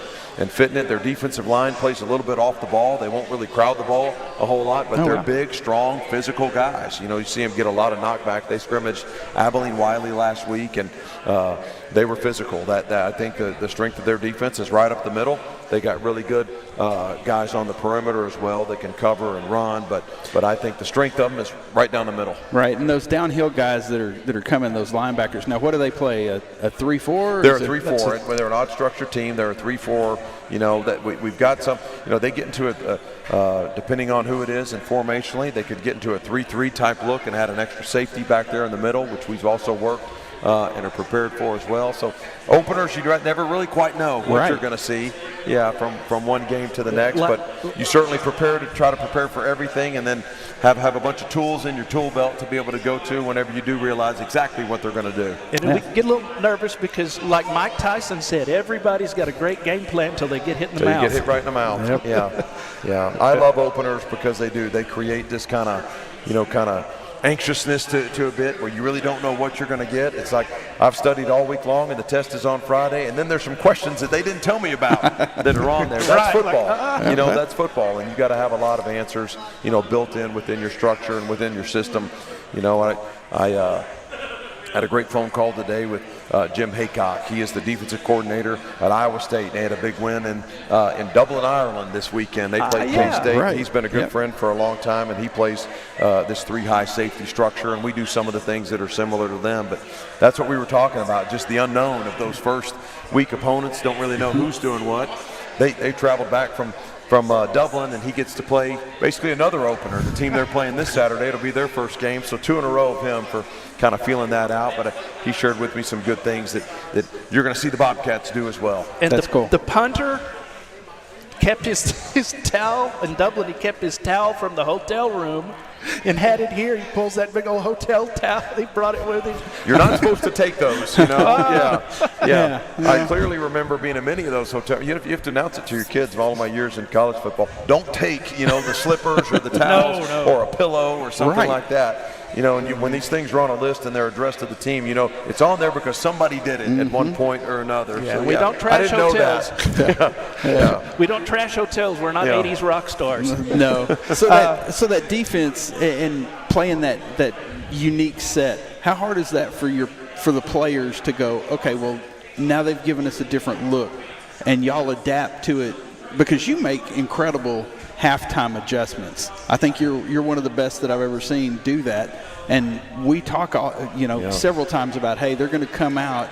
Speaker 3: fitting it. Their defensive line plays a little bit off the ball. They won't really crowd the ball a whole lot, but they're big, strong, physical guys. You see them get a lot of knockback. They scrimmaged Abilene Wiley last week, and they were physical. That I think the strength of their defense is right up the middle. They got really good guys on the perimeter as well that can cover and run, but I think the strength of them is right down the middle.
Speaker 4: Right, and those downhill guys that are coming, those linebackers. Now, what do they play? A 3-4?
Speaker 3: They're a 3-4. They're an odd structure team. They're a 3-4. That we've got some. They get into it depending on who it is, and formationally, they could get into a 3-3 type look and had an extra safety back there in the middle, which we've also worked and are prepared for as well. So openers, you never really quite know what you're going to see, from one game to the next. But you certainly try to prepare for everything, and then have a bunch of tools in your tool belt to be able to go to whenever you do realize exactly what they're going to do.
Speaker 2: And we get a little nervous because, like Mike Tyson said, everybody's got a great game plan until they get hit in the mouth.
Speaker 3: You get hit right in the mouth. Yep. I love openers because they create this kind of anxiousness to a bit where you really don't know what you're going to get. It's like I've studied all week long and the test is on Friday, and then there's some questions that they didn't tell me about that are on there. That's football. That's football, and you got to have a lot of answers, Had a great phone call today with Jim Haycock. He is the defensive coordinator at Iowa State. They had a big win in Dublin, Ireland this weekend. They played K-State.
Speaker 4: Right.
Speaker 3: He's been a good friend for a long time, and he plays this 3-high safety structure, and we do some of the things that are similar to them. But that's what we were talking about, just the unknown of those first week opponents. Don't really know who's doing what. They traveled back from Dublin, and he gets to play basically another opener. The team they're playing this Saturday, it'll be their first game, so 2 in a row of him for kind of feeling that out. But he shared with me some good things that you're going to see the Bobcats do as well.
Speaker 2: And
Speaker 4: That's cool.
Speaker 2: The punter kept his towel in Dublin. He kept his towel from the hotel room and had it here. He pulls that big old hotel towel. He brought it with him.
Speaker 3: You're not supposed to take those, you know. Yeah. I clearly remember being in many of those hotels. You have to announce it to your kids of all of my years in college football. Don't take, the slippers or the towels or a pillow or something like that. And when these things are on a list and they're addressed to the team, it's on there because somebody did it at one point or another.
Speaker 2: Yeah,
Speaker 3: so,
Speaker 2: we don't trash hotels.
Speaker 3: Yeah.
Speaker 2: We don't trash hotels. We're not 80s rock stars.
Speaker 4: No. So that defense and playing that unique set, how hard is that for the players to go, okay, well, now they've given us a different look, and y'all adapt to it because you make incredible halftime adjustments. I think you're one of the best that I've ever seen do that. And we talk, several times about, hey, they're going to come out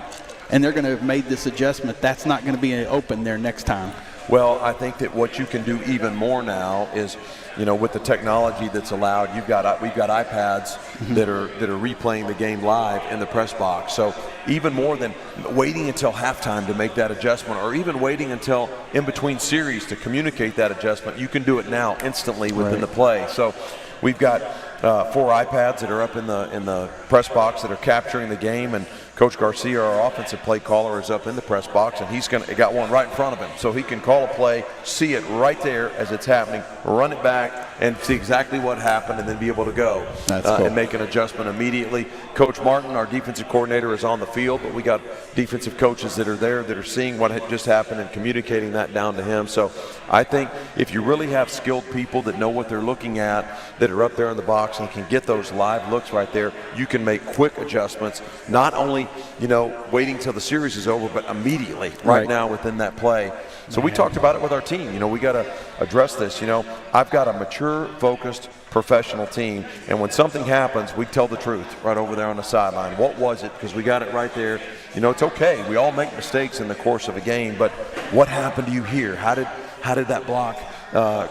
Speaker 4: and they're going to have made this adjustment. That's not going to be open there next time.
Speaker 3: Well, I think that what you can do even more now is, with the technology that's allowed, we've got iPads that are replaying the game live in the press box. So even more than waiting until halftime to make that adjustment, or even waiting until in between series to communicate that adjustment, you can do it now instantly within the play. So we've got 4 iPads that are up in the press box that are capturing the game, and Coach Garcia, our offensive play caller, is up in the press box, and he's got one right in front of him. So he can call a play, see it right there as it's happening, run it back, and see exactly what happened, and then be able to go and make an adjustment immediately. Coach Martin, our defensive coordinator, is on the field, but we got defensive coaches that are there that are seeing what had just happened and communicating that down to him. So I think if you really have skilled people that know what they're looking at, that are up there in the box and can get those live looks right there, you can make quick adjustments, not only waiting till the series is over, but immediately right now within that play. So we talked about it with our team. We got to address this. I've got a mature, focused, professional team, and when something happens, we tell the truth right over there on the sideline. What was it? Because we got it right there. It's okay. We all make mistakes in the course of a game, but what happened to you here? How did that block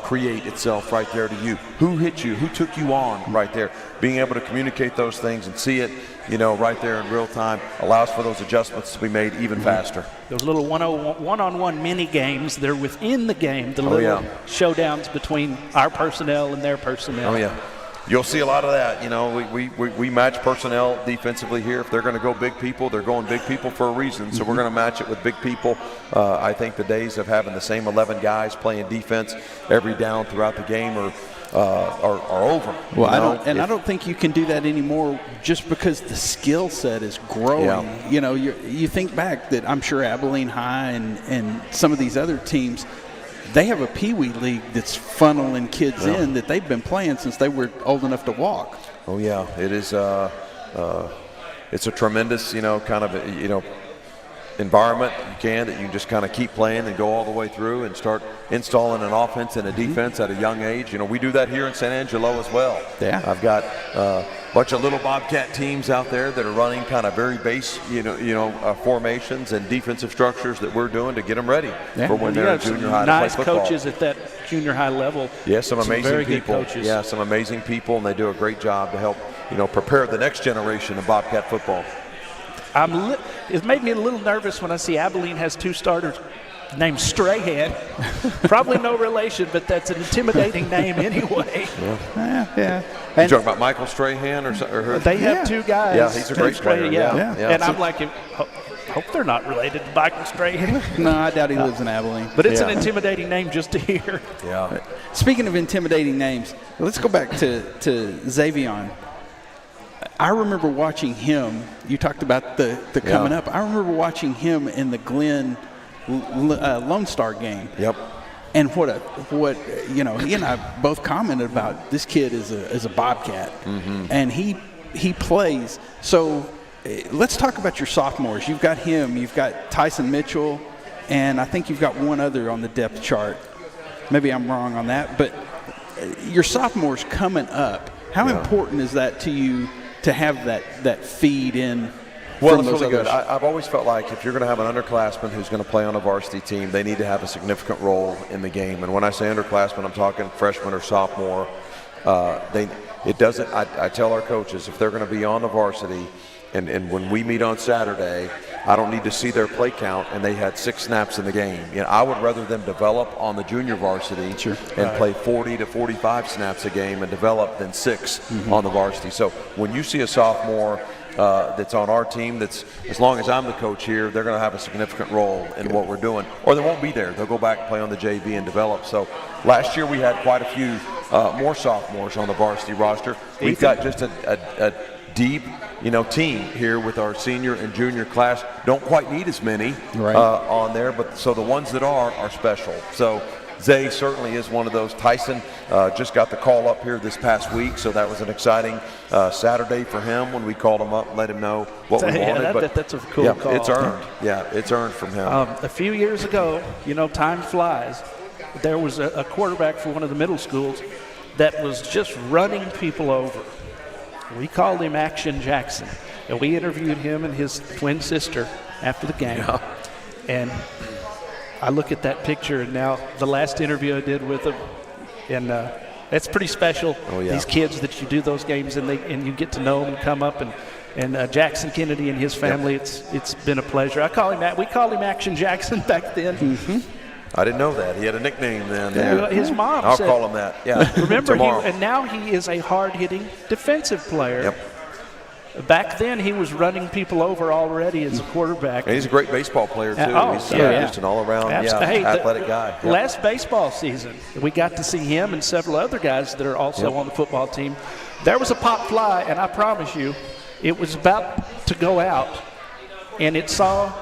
Speaker 3: create itself right there to you? Who hit you? Who took you on right there? Being able to communicate those things and see it, right there in real time allows for those adjustments to be made even faster.
Speaker 2: Those little one-on-one mini games, they're within the game, the little showdowns between our personnel and their personnel.
Speaker 3: Oh, yeah. You'll see a lot of that. We match personnel defensively here. If they're going to go big people, they're going big people for a reason. So we're going to match it with big people. I think the days of having the same 11 guys playing defense every down throughout the game are over.
Speaker 4: Well, I don't think you can do that anymore, just because the skill set is growing. Yeah. You think back that I'm sure Abilene High and some of these other teams, they have a Pee-wee league that's funneling kids in that they've been playing since they were old enough to walk.
Speaker 3: Oh yeah, it is. It's a tremendous, kind of, environment that you can just kind of keep playing and go all the way through and start installing an offense and a defense at a young age. We do that here in San Angelo as well. Yeah, I've got a bunch of little Bobcat teams out there that are running kind of very base, formations and defensive structures that we're doing to get them ready for when they're in junior high to play football.
Speaker 2: Nice coaches at that junior high level.
Speaker 3: Yeah, some amazing people.
Speaker 2: Coaches.
Speaker 3: Yeah, some amazing people, and they do a great job to help, prepare the next generation of Bobcat football.
Speaker 2: It made me a little nervous when I see Abilene has 2 starters named Strahan. Probably no relation, but that's an intimidating name anyway.
Speaker 3: Yeah. You talking about Michael Strahan or her?
Speaker 2: They have 2 guys.
Speaker 3: Yeah, he's a great player. Yeah.
Speaker 2: And I'm like, hope they're not related to Michael Strahan.
Speaker 4: No, I doubt he lives in Abilene.
Speaker 2: But it's an intimidating name just to hear.
Speaker 3: Yeah.
Speaker 4: Speaking of intimidating names, let's go back to Xavion. I remember watching him. You talked about the coming up. I remember watching him in the Glenn Lone Star game.
Speaker 3: Yep.
Speaker 4: And what he and I both commented about, this kid is a Bobcat, and he plays. So let's talk about your sophomores. You've got him, you've got Tyson Mitchell, and I think you've got one other on the depth chart. Maybe I'm wrong on that, but your sophomores coming up, how important is that to you to have that feed in?
Speaker 3: Well, it's really good. I've always felt like if you're going to have an underclassman who's going to play on a varsity team, they need to have a significant role in the game. And when I say underclassman, I'm talking freshman or sophomore. I tell our coaches, if they're going to be on the varsity, and when we meet on Saturday, I don't need to see their play count and they had 6 snaps in the game. I would rather them develop on the junior varsity and play 40 to 45 snaps a game and develop than 6 on the varsity. So when you see a sophomore that's on our team, that's, as long as I'm the coach here, they're going to have a significant role in what we're doing, or they won't be there. They'll go back and play on the JV and develop. So last year we had quite a few more sophomores on the varsity roster. We've got just a deep, team here with our senior and junior class. Don't quite need as many on there, but so the ones that are special. So Zay certainly is one of those. Tyson just got the call up here this past week, so that was an exciting Saturday for him when we called him up and let him know what we wanted.
Speaker 2: That's a cool call.
Speaker 3: It's earned. It's earned from him.
Speaker 2: A few years ago, time flies. There was a quarterback for one of the middle schools that was just running people over. We called him Action Jackson, and we interviewed him and his twin sister after the game. And I look at that picture, and now the last interview I did with him, and it's pretty special. These kids that you do those games and you get to know them and come up, and Jackson Kennedy and his family. It's been a pleasure. We called him Action Jackson back then.
Speaker 3: I didn't know that. He had a nickname then.
Speaker 2: His mom
Speaker 3: I'll
Speaker 2: said,
Speaker 3: call him that. Yeah.
Speaker 2: Remember, and now he is a hard-hitting defensive player. Back then, he was running people over already as a quarterback.
Speaker 3: And he's a great baseball player, too. He's just an all-around athletic guy.
Speaker 2: Last baseball season, we got to see him and several other guys that are also on the football team. There was a pop fly, and I promise you, it was about to go out, and it saw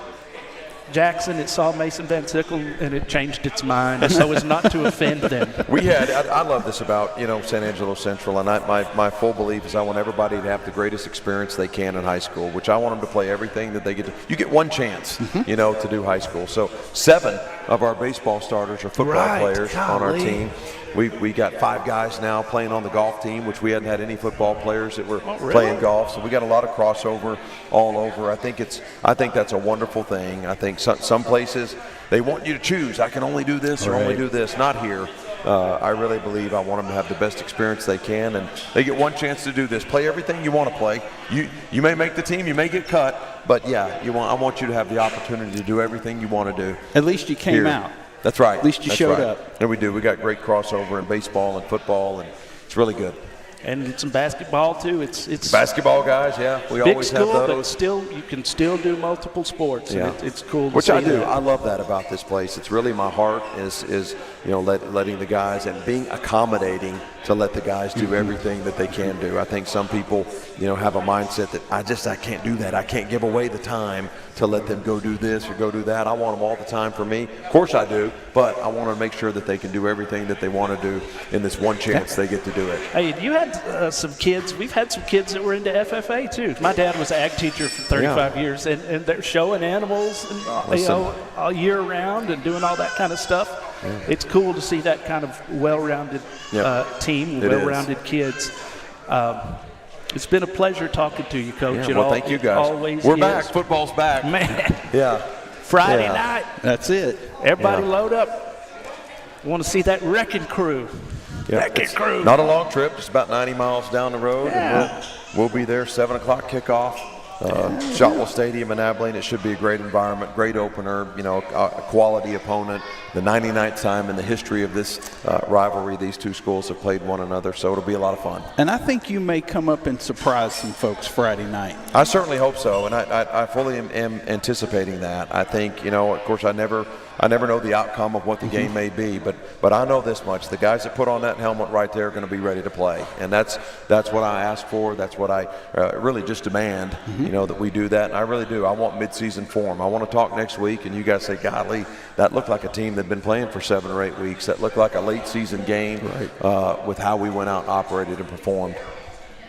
Speaker 2: Jackson, it saw Mason Van Sickle, and it changed its mind so as not to offend them.
Speaker 3: I love this about, San Angelo Central, and my full belief is I want everybody to have the greatest experience they can in high school, which I want them to play everything that they get to. You get one chance, to do high school. So 7 of our baseball starters are football players on our team. We got 5 guys now playing on the golf team, which we hadn't had any football players that were playing golf. So we got a lot of crossover all over. I think that's a wonderful thing. I think some places they want you to choose. I can only do this or only do this. Not here. I really believe I want them to have the best experience they can, and they get one chance to do this. Play everything you want to play. You may make the team, you may get cut, but I want you to have the opportunity to do everything you want to do.
Speaker 4: At least you came out.
Speaker 3: That's right.
Speaker 4: At least you showed up.
Speaker 3: And we do. We got great crossover in baseball and football, and it's really good.
Speaker 2: And some basketball too. It's
Speaker 3: basketball guys. Yeah, we
Speaker 2: big
Speaker 3: always
Speaker 2: school,
Speaker 3: have those.
Speaker 2: But you can still do multiple sports.
Speaker 3: Yeah,
Speaker 2: and it's cool.
Speaker 3: Which I do. I love that about this place. It's really my heart is letting the guys and being accommodating to let the guys do everything that they can do. I think some people have a mindset that I can't do that. I can't give away the time to let them go do this or go do that. I want them all the time for me. Of course I do, but I want to make sure that they can do everything that they want to do in this one chance they get to do it.
Speaker 2: Hey, you had some kids. We've had some kids that were into FFA too. My dad was an ag teacher for 35 years, and they're showing animals all year round and doing all that kind of stuff. Yeah. It's cool to see that kind of well-rounded team, well-rounded kids. It's been a pleasure talking to you, Coach.
Speaker 3: Yeah, thank you guys. We're back. Football's back.
Speaker 2: Man.
Speaker 3: Yeah.
Speaker 2: Friday night.
Speaker 4: That's it.
Speaker 2: Everybody load up. I want to see that wrecking crew.
Speaker 3: Yeah. Wrecking crew. Not a long trip, just about 90 miles down the road.
Speaker 2: Yeah.
Speaker 3: And we'll be there, 7 o'clock kickoff. Shotwell Stadium in Abilene. It should be a great environment, great opener, a quality opponent. The 99th time in the history of this rivalry, these two schools have played one another, so it'll be a lot of fun.
Speaker 4: And I think you may come up and surprise some folks Friday night.
Speaker 3: I certainly hope so, and I fully am anticipating that. I think, of course, I never know the outcome of what the game may be, but I know this much. The guys that put on that helmet right there are going to be ready to play, and that's what I ask for. That's what I really just demand, that we do that, and I really do. I want midseason form. I want to talk next week, and you guys say, golly, that looked like a team that had been playing for 7 or 8 weeks. That looked like a late season game with how we went out and operated and performed.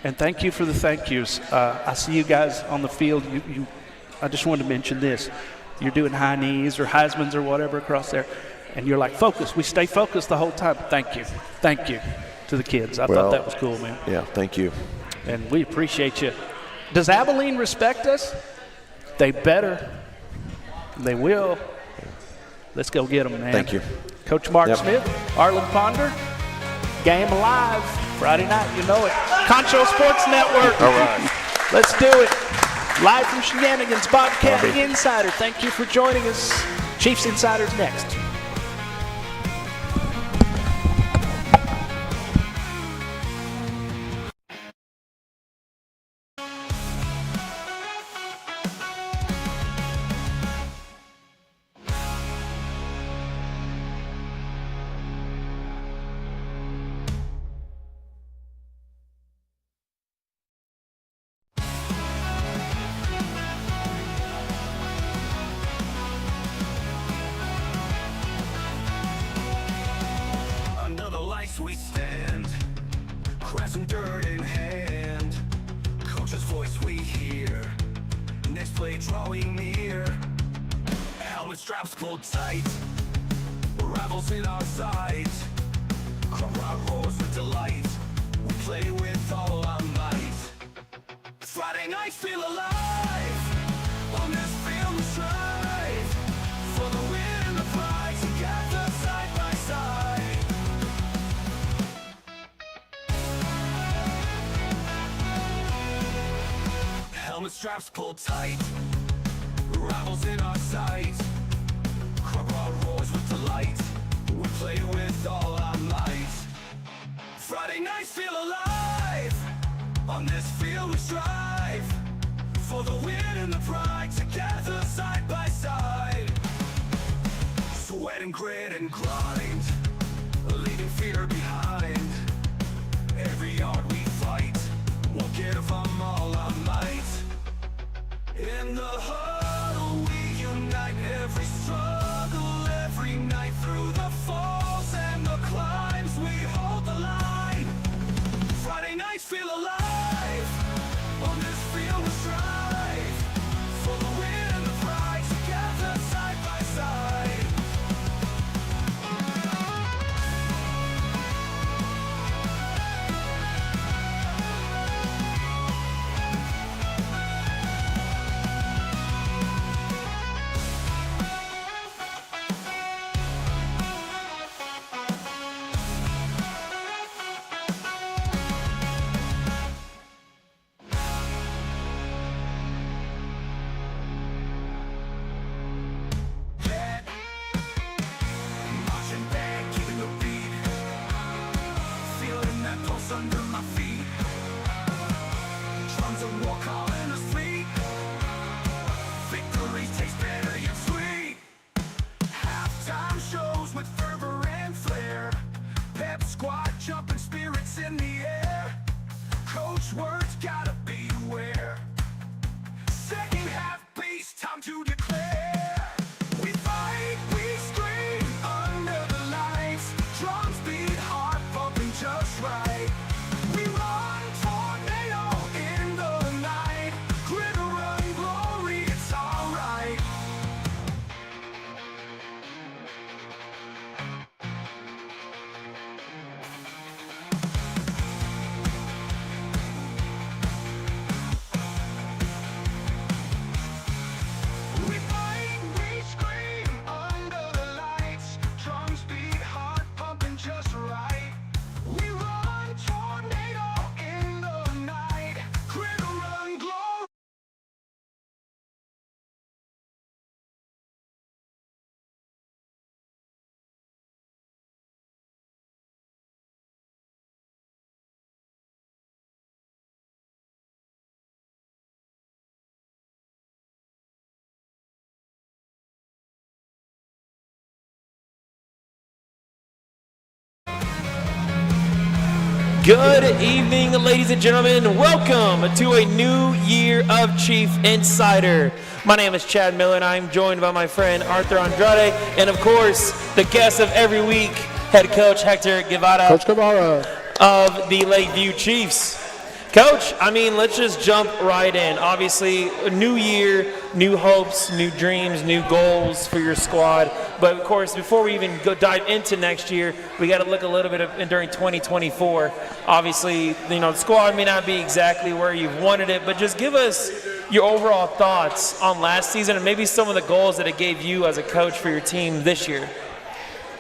Speaker 2: And thank you for the thank yous. I see you guys on the field. I just wanted to mention this. You're doing high knees or Heisman's or whatever across there, and you're like, focus. We stay focused the whole time. Thank you. Thank you to the kids. I thought that was cool, man.
Speaker 3: Yeah, thank you.
Speaker 2: And we appreciate you. Does Abilene respect us? They better. They will. Let's go get them, man.
Speaker 3: Thank you.
Speaker 2: Coach Mark Smith, Arlen Ponder, Game Live, Friday night, you know it. Concho Sports Network.
Speaker 3: All right.
Speaker 2: Let's do it. Live from Shenanigans, Bobcat the Insider. Thank you for joining us. Chiefs Insider's next.
Speaker 1: We stand, crescent dirt in hand. Coach's voice we hear, next play drawing near. Helmet straps pulled tight, rivals in our sight. Crowd roars with delight, we play with all our might. Friday nights feel alive, on this field we strive for the win and the pride, together side by side. Helmet straps pulled tight, rivals in our sight. Crowd roars with delight, we play with all our might. Friday nights feel alive, on this field we strive for the win and the pride, together side by side. Sweat and grit and grind, leaving fear behind. Every yard we fight, we'll give them all our might. In the huddle we unite, every struggle, every night. Through the falls and the climbs, we hold the line. Friday nights feel alive, on this field we strive for the win and the pride, together side by side. Under my feet, drums of war calling us sweet. Victory tastes better yet sweet. Halftime shows with fervor and flair. Pep squad jumping spirits in the air. Coach words gotta beware. Second half beats, time to declare. We fight, we scream under the lights. Drums beat hard, bumping just right. We run tornado in the night. Glitter run glory, it's alright. We fight, we scream under the lights. Drums beat hard, pumping just right. We run tornado in the night. Glitter run glory.
Speaker 9: Good evening, ladies and gentlemen. Welcome to a new year of Chief Insider. My name is Chad Miller, and I'm joined by my friend Arthur Andrade, and of course, the guest of every week, head coach Hector Guevara
Speaker 10: Coach Guevara
Speaker 9: of the Lakeview Chiefs. Coach, I mean, let's just jump right in. Obviously, a new year, new hopes, new dreams, new goals for your squad. But, of course, before we even dive into next year, we got to look a little bit during 2024. Obviously, the squad may not be exactly where you've wanted it, but just give us your overall thoughts on last season and maybe some of the goals that it gave you as a coach for your team this year.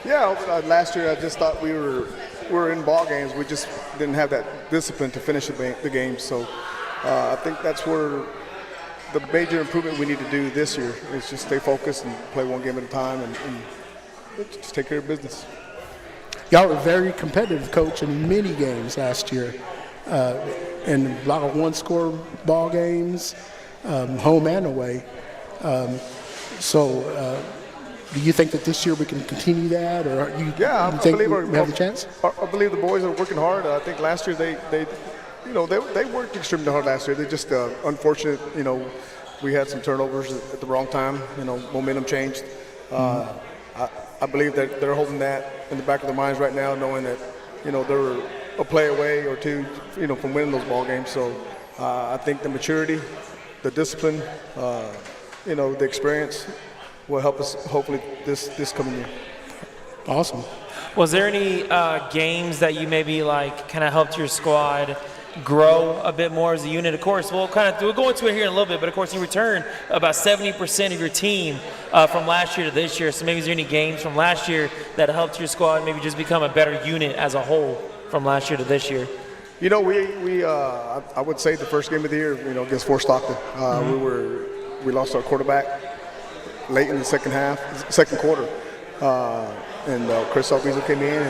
Speaker 10: Yeah, last year I just thought we were in ball games. We just didn't have that discipline to finish the game. So I think that's where the major improvement we need to do this year is just stay focused and play one game at a time and just take care of business.
Speaker 11: Y'all were very competitive, Coach, in many games last year, and a lot of one-score ball games, home and away. Do you think that this year we can continue that, or you think we have a chance?
Speaker 10: I believe the boys are working hard. I think last year they worked extremely hard last year. They just unfortunate. We had some turnovers at the wrong time. Momentum changed. I believe that they're holding that in the back of their minds right now, knowing that they're a play away or two, from winning those ball games. So I think the maturity, the discipline, the experience will help us hopefully this coming year.
Speaker 11: Awesome.
Speaker 9: Was there any games that you maybe kind of helped your squad grow a bit more as a unit? Of course, we'll go into it here in a little bit, but of course you returned about 70% of your team from last year to this year. So maybe is there any games from last year that helped your squad maybe just become a better unit as a whole from last year to this year?
Speaker 10: I would say the first game of the year, against Fort Stockton, we lost our quarterback late in the second quarter, and Chris Alviso came in,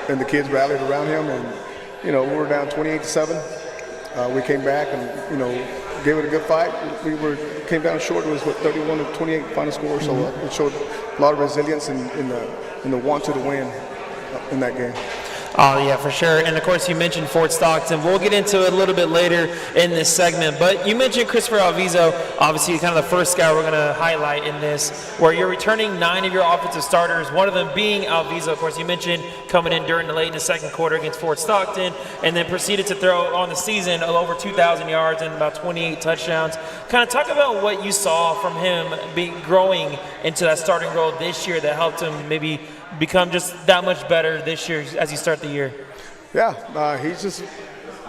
Speaker 10: and the kids rallied around him, and we were down 28-7. We came back and gave it a good fight. We came down short. It was 31-28 final score, so it showed a lot of resilience in the want to win in that game.
Speaker 9: Oh, yeah, for sure. And, of course, you mentioned Fort Stockton. We'll get into it a little bit later in this segment. But you mentioned Christopher Alviso, obviously kind of the first guy we're going to highlight in this, where you're returning 9 of your offensive starters, one of them being Alviso. Of course, you mentioned coming in late in the second quarter against Fort Stockton, and then proceeded to throw on the season over 2,000 yards and about 28 touchdowns. Kind of talk about what you saw from him growing into that starting role this year that helped him maybe become just that much better this year as you start the year.
Speaker 10: Yeah, he's just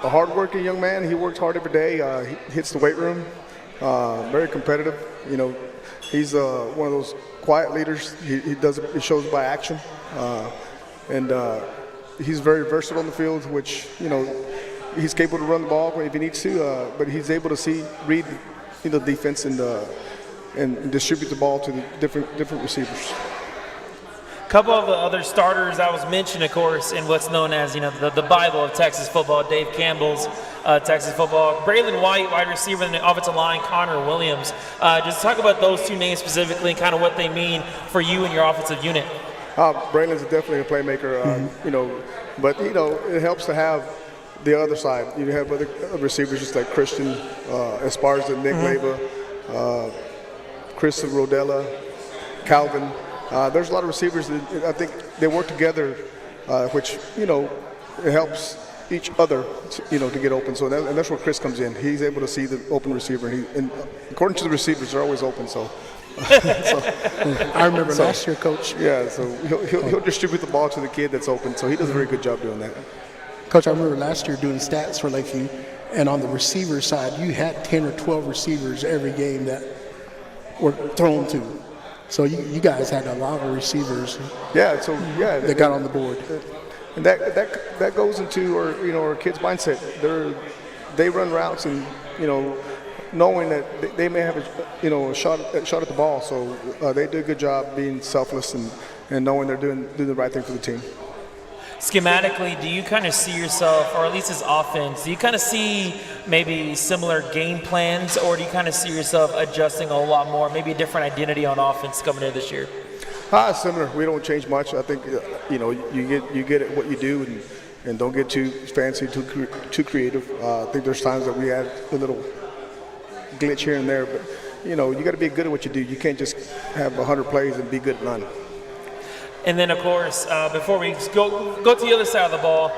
Speaker 10: a hardworking young man. He works hard every day. He hits the weight room. Very competitive. He's one of those quiet leaders. He shows by action, and he's very versatile on the field. Which he's capable to run the ball if he needs to, but he's able to read the defense and distribute the ball to the different receivers.
Speaker 9: A couple of the other starters that was mentioned, of course, in what's known as the Bible of Texas football, Dave Campbell's Texas football. Braylon White, wide receiver in the offensive line, Connor Williams. Just talk about those two names specifically and kind of what they mean for you and your offensive unit.
Speaker 10: Braylon's definitely a playmaker, but it helps to have the other side. You have other receivers just like Christian Esparza, Nick Leyva, Chris Rodella, Calvin. There's a lot of receivers that I think they work together, which it helps each other to get open. So and that's where Chris comes in. He's able to see the open receiver, and according to the receivers, they're always open. So
Speaker 11: I remember last year, Coach.
Speaker 10: Yeah, so he'll distribute the ball to the kid that's open. So he does a very good job doing that.
Speaker 11: Coach, I remember last year doing stats for Lakeview, and on the receiver side, you had 10 or 12 receivers every game that were thrown to. So you guys had a lot of receivers.
Speaker 10: Yeah.
Speaker 11: That got on the board.
Speaker 10: And that goes into our kids' mindset. They run routes and knowing that they may have a shot at the ball. So they do a good job being selfless and knowing they're doing the right thing for the team.
Speaker 9: Schematically, do you kind of see yourself, or at least as offense, do you kind of see maybe similar game plans, or do you kind of see yourself adjusting a lot more, maybe a different identity on offense coming in this year?
Speaker 10: Similar. We don't change much. I think you get at what you do and don't get too fancy, too creative. I think there's times that we add a little glitch here and there, but you got to be good at what you do. You can't just have 100 plays and be good at none.
Speaker 9: And then, of course, before we go to the other side of the ball,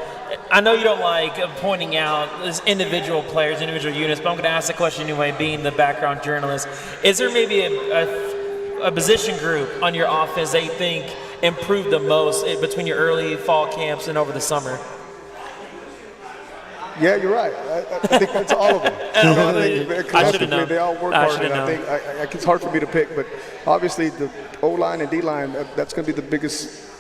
Speaker 9: I know you don't like pointing out individual players, individual units, but I'm going to ask the question anyway, being the background journalist. Is there maybe a position group on your offense that you think improved the most between your early fall camps and over the summer?
Speaker 10: Yeah, you're right. I think it's all of them.
Speaker 9: I should have known.
Speaker 10: They all work hard, and I think it's hard for me to pick. But obviously, the O-line and D-line, that's going to be the biggest,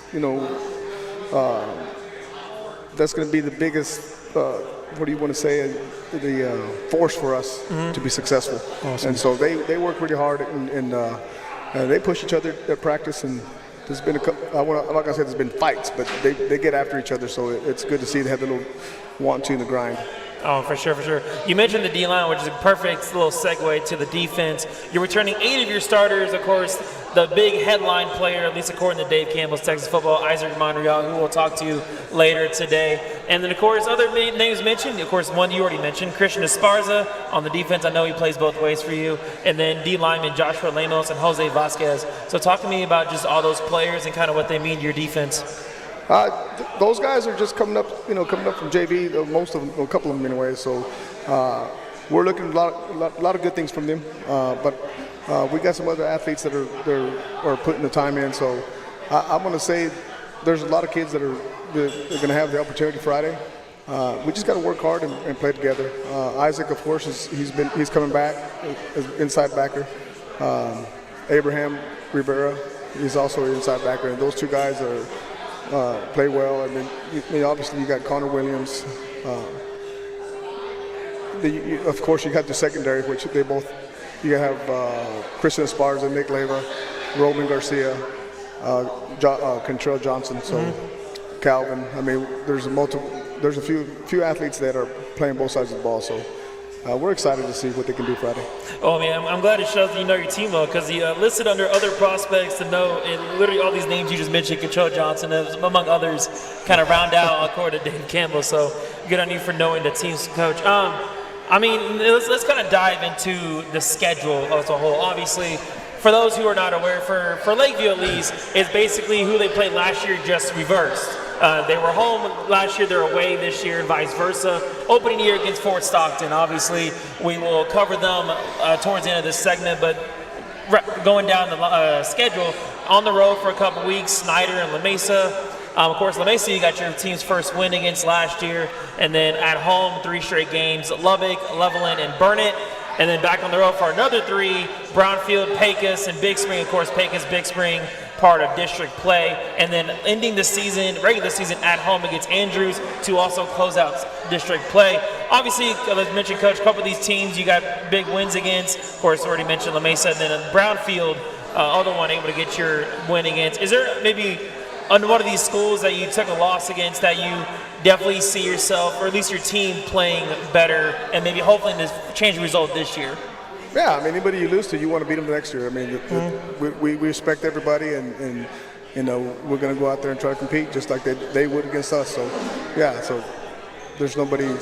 Speaker 10: that's going to be the biggest, what do you want to say, the force for us to be successful.
Speaker 4: Awesome.
Speaker 10: And so they work really hard, and they push each other at practice. And there's been I'm not going to say there's been fights, but they get after each other. So it's good to see they have a little want to in the grind.
Speaker 9: Oh, for sure, for sure. You mentioned the D-line, which is a perfect little segue to the defense. You're returning 8 of your starters. Of course, the big headline player, at least according to Dave Campbell's Texas Football, Isaac Monreal, who we'll talk to later today. And then, of course, other names mentioned. Of course, one you already mentioned, Christian Esparza on the defense. I know he plays both ways for you. And then D-lineman Joshua Lemos and Jose Vasquez. So talk to me about just all those players and kind of what they mean to your defense.
Speaker 10: Those guys are just coming up from JV. Most of them, a couple of them anyway. So we're looking at a lot of good things from them. But we got some other athletes that are putting the time in. So I'm going to say there's a lot of kids that are going to have the opportunity Friday. We just got to work hard and play together. Isaac, of course, he's coming back as inside backer. Abraham Rivera, he's also an inside backer, and those two guys are. Play well, and then obviously you got Connor Williams. Of course, you got the secondary, which you have Christian Esparza, Nick Leyva, Roman Garcia, Concho Johnson, so Calvin. I mean, there's a few athletes that are playing both sides of the ball, so. We're excited to see what they can do Friday.
Speaker 9: Oh, man, I'm glad it shows you know your team well, because he listed under other prospects to know, and literally all these names you just mentioned, Concho Johnson, among others, kind of round out according to Dave Campbell. So good on you for knowing the team's coach. I mean, let's kind of dive into the schedule as a whole. Obviously, for those who are not aware, for Lakeview at least, it's basically who they played last year just reversed. They were home last year, they're away this year, and vice versa. Opening year against Fort Stockton. Obviously, we will cover them towards the end of this segment, but going down the schedule, on the road for a couple weeks, Snyder and La Mesa. Of course, La Mesa, you got your team's first win against last year, and then at home, 3 straight games, Lubbock, Levelland, and Burnett. And then back on the road for another 3, Brownfield, Pecos, and Big Spring. Of course, Pecos, Big Spring, part of district play. And then ending the season, regular season, at home against Andrews to also close out district play. Obviously, as mentioned, Coach, a couple of these teams you got big wins against. Of course, already mentioned La Mesa. And then Brownfield, other one able to get your win against. Is there maybe on one of these schools that you took a loss against that you definitely see yourself, or at least your team, playing better and maybe hopefully to change the result this year?
Speaker 10: Yeah, I mean, anybody you lose to, you want to beat them the next year. I mean, we respect everybody, and we're going to go out there and try to compete just like they would against us. So, yeah, so there's nobody,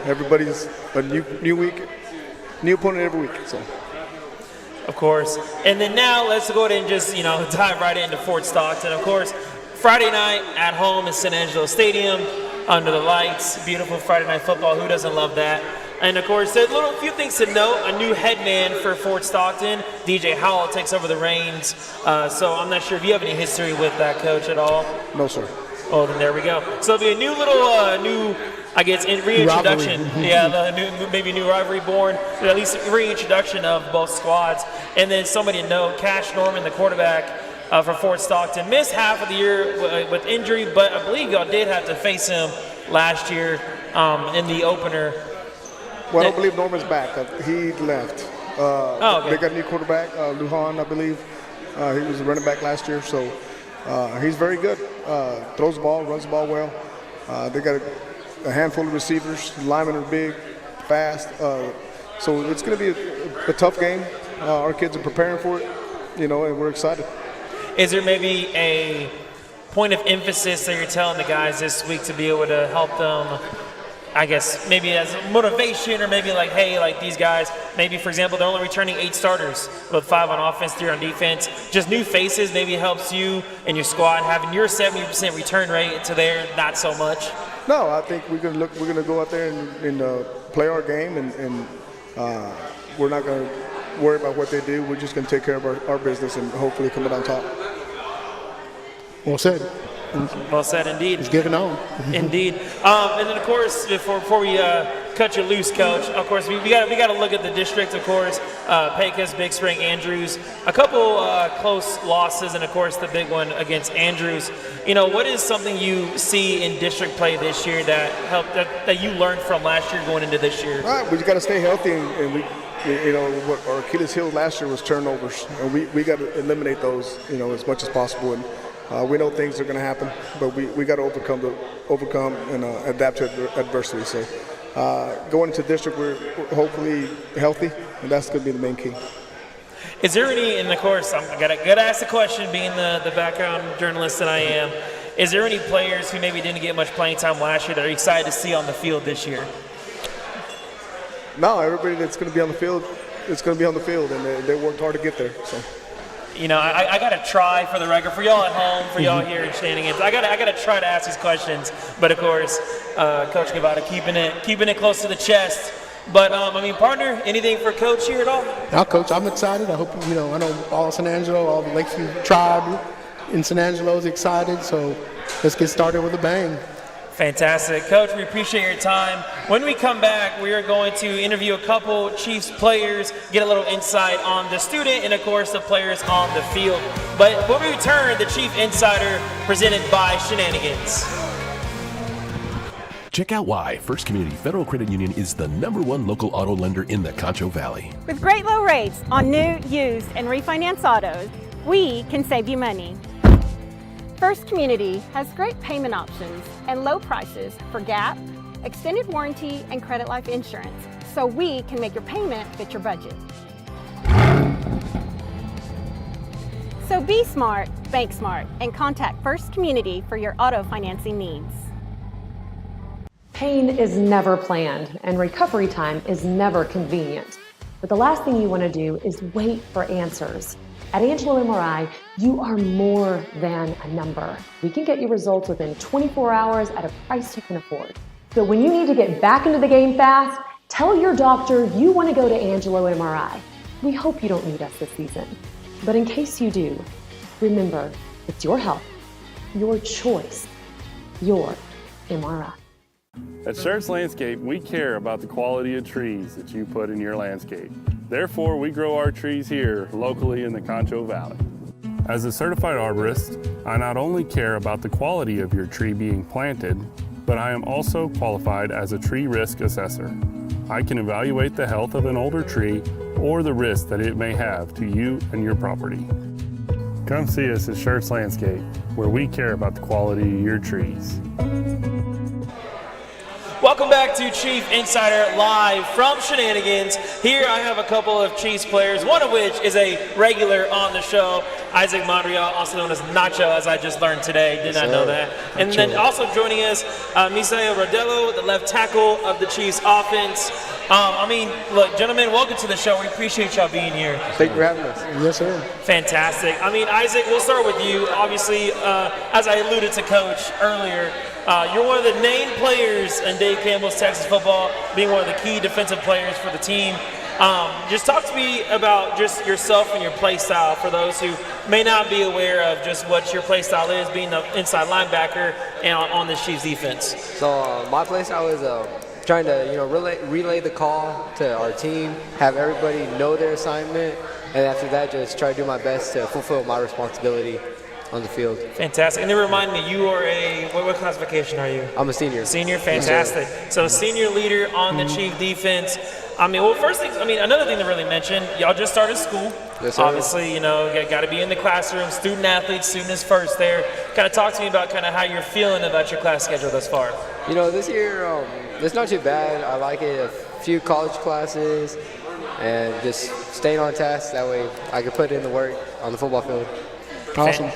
Speaker 10: everybody's a new week, new opponent every week. So.
Speaker 9: Of course. And then now let's go ahead and just, dive right into Fort Stockton. Of course, Friday night at home in San Angelo Stadium, under the lights, beautiful Friday night football. Who doesn't love that? And of course, there's a few things to note. A new head man for Fort Stockton, DJ Howell, takes over the reins. So I'm not sure if you have any history with that coach at all.
Speaker 10: No, sir.
Speaker 9: Oh, then there we go. So there'll be a new little, I guess, reintroduction. Maybe a new rivalry born, but at least a reintroduction of both squads. And then somebody to note, Cash Norman, the quarterback for Fort Stockton, missed half of the year with injury, but I believe y'all did have to face him last year in the opener.
Speaker 10: Well, I don't believe Norman's back. He left.
Speaker 9: Okay.
Speaker 10: They got a new quarterback, Lujan, I believe. He was a running back last year, so he's very good. Throws the ball, runs the ball well. They got a handful of receivers. The linemen are big, fast. So it's going to be a tough game. Our kids are preparing for it, and we're excited.
Speaker 9: Is there maybe a point of emphasis that you're telling the guys this week to be able to help them, I guess maybe as motivation, or maybe like, hey, like these guys, maybe for example, they're only returning 8 starters with 5 on offense, 3 on defense. Just new faces maybe helps you and your squad having your 70% return rate to their not so much.
Speaker 10: No, I think we're gonna go out there and play our game, and we're not gonna worry about what they do. We're just gonna take care of our business and hopefully come out on top.
Speaker 11: Well said.
Speaker 9: Well said, indeed.
Speaker 11: It's given on.
Speaker 9: Indeed. And then, of course, before we cut you loose, Coach, of course, we got to look at the district, of course, Pecos, Big Spring, Andrews. A couple close losses, and, of course, the big one against Andrews. You know, what is something you see in district play this year that you learned from last year going into this year?
Speaker 10: All right, we just got to stay healthy, and we, you know, what our Achilles heel last year was turnovers, and we got to eliminate those, you know, as much as possible. And we know things are going to happen, but we got to overcome and adapt to adversity. So going into district, we're hopefully healthy, and that's going to be the main key.
Speaker 9: Is there any, and of course, I'm going to ask the question, being the background journalist that I am, is there any players who maybe didn't get much playing time last year that are excited to see on the field this year?
Speaker 10: No, everybody that's going to be on the field, it's going to be on the field, and they worked hard to get there. So.
Speaker 9: You know, I got to try, for the record, for y'all at home, for y'all here in Shenanigans, I got to try to ask these questions. But, of course, Coach Guevara keeping it close to the chest. But, I mean, partner, anything for Coach here at all?
Speaker 11: Now, Coach, I'm excited. I hope, you know, I know all San Angelo, all the Lakeview tribe in San Angelo is excited. So let's get started with a bang.
Speaker 9: Fantastic. Coach, we appreciate your time. When we come back, we are going to interview a couple Chiefs players, get a little insight on the student and, of course, the players on the field. But when we return, the Chief Insider presented by Shenanigans.
Speaker 5: Check out why First Community Federal Credit Union is the #1 local auto lender in the Concho Valley.
Speaker 6: With great low rates on new, used, and refinance autos, we can save you money. First Community has great payment options and low prices for GAP, extended warranty, and credit life insurance, so we can make your payment fit your budget. So be smart, bank smart, and contact First Community for your auto financing needs.
Speaker 7: Pain is never planned, and recovery time is never convenient. But the last thing you want to do is wait for answers. At Angelo MRI, you are more than a number. We can get you results within 24 hours at a price you can afford. So when you need to get back into the game fast, tell your doctor you want to go to Angelo MRI. We hope you don't need us this season. But in case you do, remember, it's your health, your choice, your MRI.
Speaker 8: At Schertz Landscape, we care about the quality of trees that you put in your landscape. Therefore, we grow our trees here locally in the Concho Valley. As a certified arborist, I not only care about the quality of your tree being planted, but I am also qualified as a tree risk assessor. I can evaluate the health of an older tree or the risk that it may have to you and your property. Come see us at Schertz Landscape, where we care about the quality of your trees.
Speaker 9: Welcome back to Chief Insider live from Shenanigans. Here I have a couple of Chiefs players, one of which is a regular on the show, Isaac Monreal, also known as Nacho, as I just learned today. Did not know that. And then also joining us, Misael Rodello, the left tackle of the Chiefs offense. I mean, look, gentlemen, welcome to the show. We appreciate y'all being here.
Speaker 10: Thank you for having us.
Speaker 11: Yes, sir.
Speaker 9: Fantastic. I mean, Isaac, we'll start with you. Obviously, as I alluded to Coach earlier, you're one of the named players in Dave Campbell's Texas football, being one of the key defensive players for the team. Just talk to me about just yourself and your play style for those who may not be aware of just what your play style is, being the inside linebacker and on this Chiefs defense.
Speaker 12: So my play style is trying to relay the call to our team, have everybody know their assignment, and after that just try to do my best to fulfill my responsibility on the field.
Speaker 9: Fantastic. And then remind me, you are what classification are you?
Speaker 12: I'm a senior.
Speaker 9: Senior, fantastic. So senior leader on the Chief defense. I mean, well, first thing, another thing to really mention, y'all just started school.
Speaker 12: Yes, sir.
Speaker 9: Obviously, got to be in the classroom, student athletes, student is first there. Kind of talk to me about kind of how you're feeling about your class schedule thus far.
Speaker 12: This year, it's not too bad. I like it. A few college classes and just staying on task. That way I can put in the work on the football field.
Speaker 11: Awesome.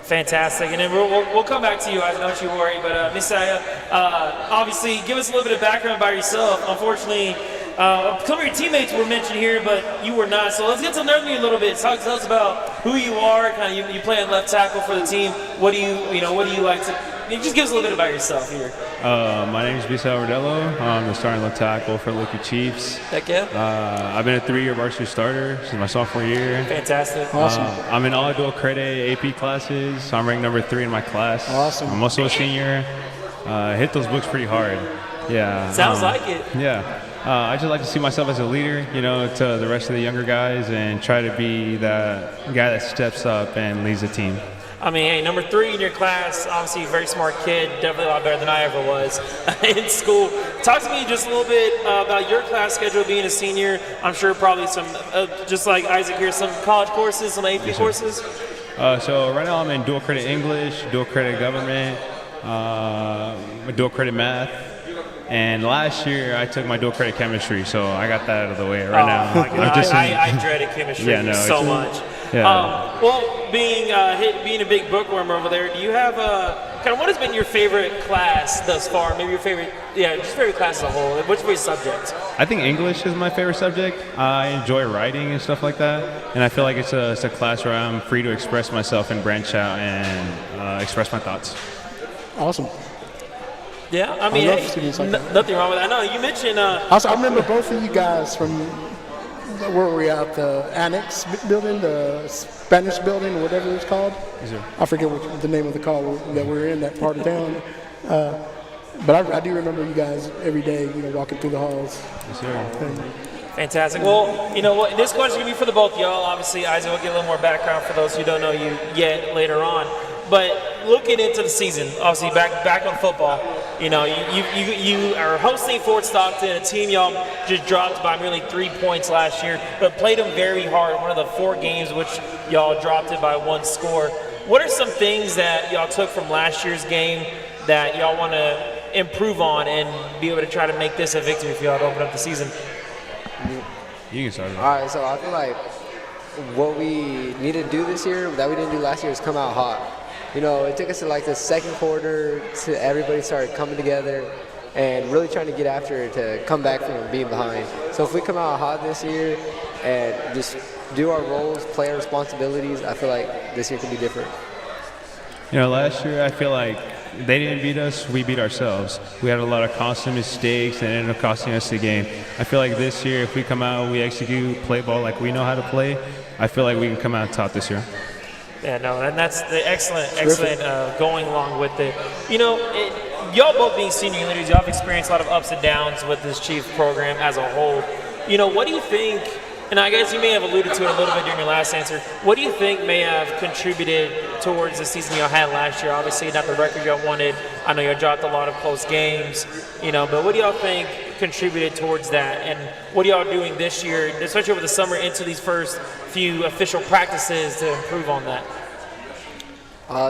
Speaker 9: Fantastic. And then we'll come back to you, I don't you worry. But Messiah, obviously, give us a little bit of background about yourself. Unfortunately, some of your teammates were mentioned here, but you were not. So let's get to know you a little bit. Tell us about who you are. Kind of, you play on left tackle for the team. What do you like to? Just give us a little bit about yourself here.
Speaker 13: My name is Bisa Rodello. I'm the starting left tackle for the Loki Chiefs.
Speaker 9: Heck yeah.
Speaker 13: I've been a 3-year varsity starter since my sophomore year.
Speaker 9: Fantastic.
Speaker 11: Awesome.
Speaker 13: I'm in all dual credit AP classes. So I'm ranked number 3 in my class.
Speaker 11: Awesome.
Speaker 13: I'm also a senior. Hit those books pretty hard. Yeah.
Speaker 9: Sounds like it.
Speaker 13: Yeah. I just like to see myself as a leader, to the rest of the younger guys and try to be that guy that steps up and leads the team.
Speaker 9: I mean, hey, number 3 in your class, obviously a very smart kid, definitely a lot better than I ever was in school. Talk to me just a little bit about your class schedule being a senior. I'm sure probably some, just like Isaac here, some college courses, some AP courses.
Speaker 13: So right now I'm in dual credit English, dual credit government, dual credit math. And last year I took my dual credit chemistry, so I got that out of the way right now.
Speaker 9: I dreaded chemistry so much.
Speaker 13: Yeah.
Speaker 9: Well, being a big bookworm over there, do you have kind of what has been your favorite class thus far? Maybe your favorite, just favorite class as a whole. What's your favorite subject?
Speaker 13: I think English is my favorite subject. I enjoy writing and stuff like that, and I feel like it's a class where I'm free to express myself and branch out and express my thoughts.
Speaker 11: Awesome.
Speaker 9: Yeah, I mean, nothing wrong with that. I know you mentioned.
Speaker 11: Also, I remember both of you guys from where were we at? The Annex building, the Spanish building, or whatever it's called.
Speaker 13: Yes, sir.
Speaker 11: I forget what the name of the call that we're in, that part of town. But I do remember you guys every day, walking through the halls.
Speaker 13: Yes, sir.
Speaker 9: Fantastic. Well, you know what? This question is going to be for the both of y'all. Obviously, Isaac will get a little more background for those who don't know you yet later on. But looking into the season, obviously back on football, you are hosting Fort Stockton, a team y'all just dropped by merely 3 points last year, but played them very hard. One of the 4 games which y'all dropped it by 1 score. What are some things that y'all took from last year's game that y'all want to improve on and be able to try to make this a victory for y'all to open up the season?
Speaker 13: You can start.
Speaker 12: All right, so I feel like what we need to do this year that we didn't do last year is come out hot. It took us to like the second quarter to everybody started coming together and really trying to get after it to come back from being behind. So if we come out hot this year and just do our roles, play our responsibilities, I feel like this year could be different.
Speaker 13: Last year I feel like they didn't beat us, we beat ourselves. We had a lot of constant mistakes and it ended up costing us the game. I feel like this year if we come out, we execute, play ball like we know how to play, I feel like we can come out top this year.
Speaker 9: Yeah, no, and that's the excellent going along with it. Y'all both being senior leaders, y'all have experienced a lot of ups and downs with this Chief program as a whole. What do you think, and I guess you may have alluded to it a little bit during your last answer, what do you think may have contributed towards the season y'all had last year? Obviously not the record y'all wanted. I know y'all dropped a lot of close games, but what do y'all think contributed towards that? And what are y'all doing this year, especially over the summer into these first few official practices to improve on that?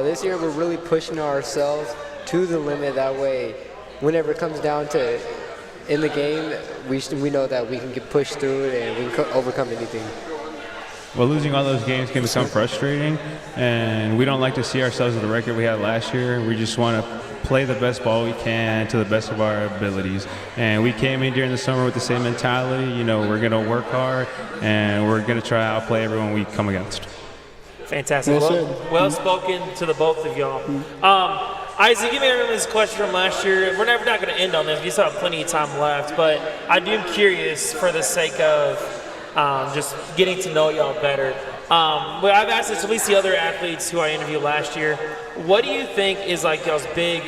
Speaker 12: This year we're really pushing ourselves to the limit. That way, whenever it comes down to in the game, we know that we can get pushed through it and we can overcome anything.
Speaker 13: Well, losing all those games can become frustrating, and we don't like to see ourselves at the record we had last year. We just want to play the best ball we can to the best of our abilities. And we came in during the summer with the same mentality. We're going to work hard, and we're going to try to outplay everyone we come against.
Speaker 9: Fantastic. Well spoken to the both of y'all. Isaac, you may remember this question from last year. We're not going to end on this. We still have plenty of time left, but I do curious for the sake of just getting to know y'all better. But I've asked this to at least the other athletes who I interviewed last year. What do you think is like y'all's big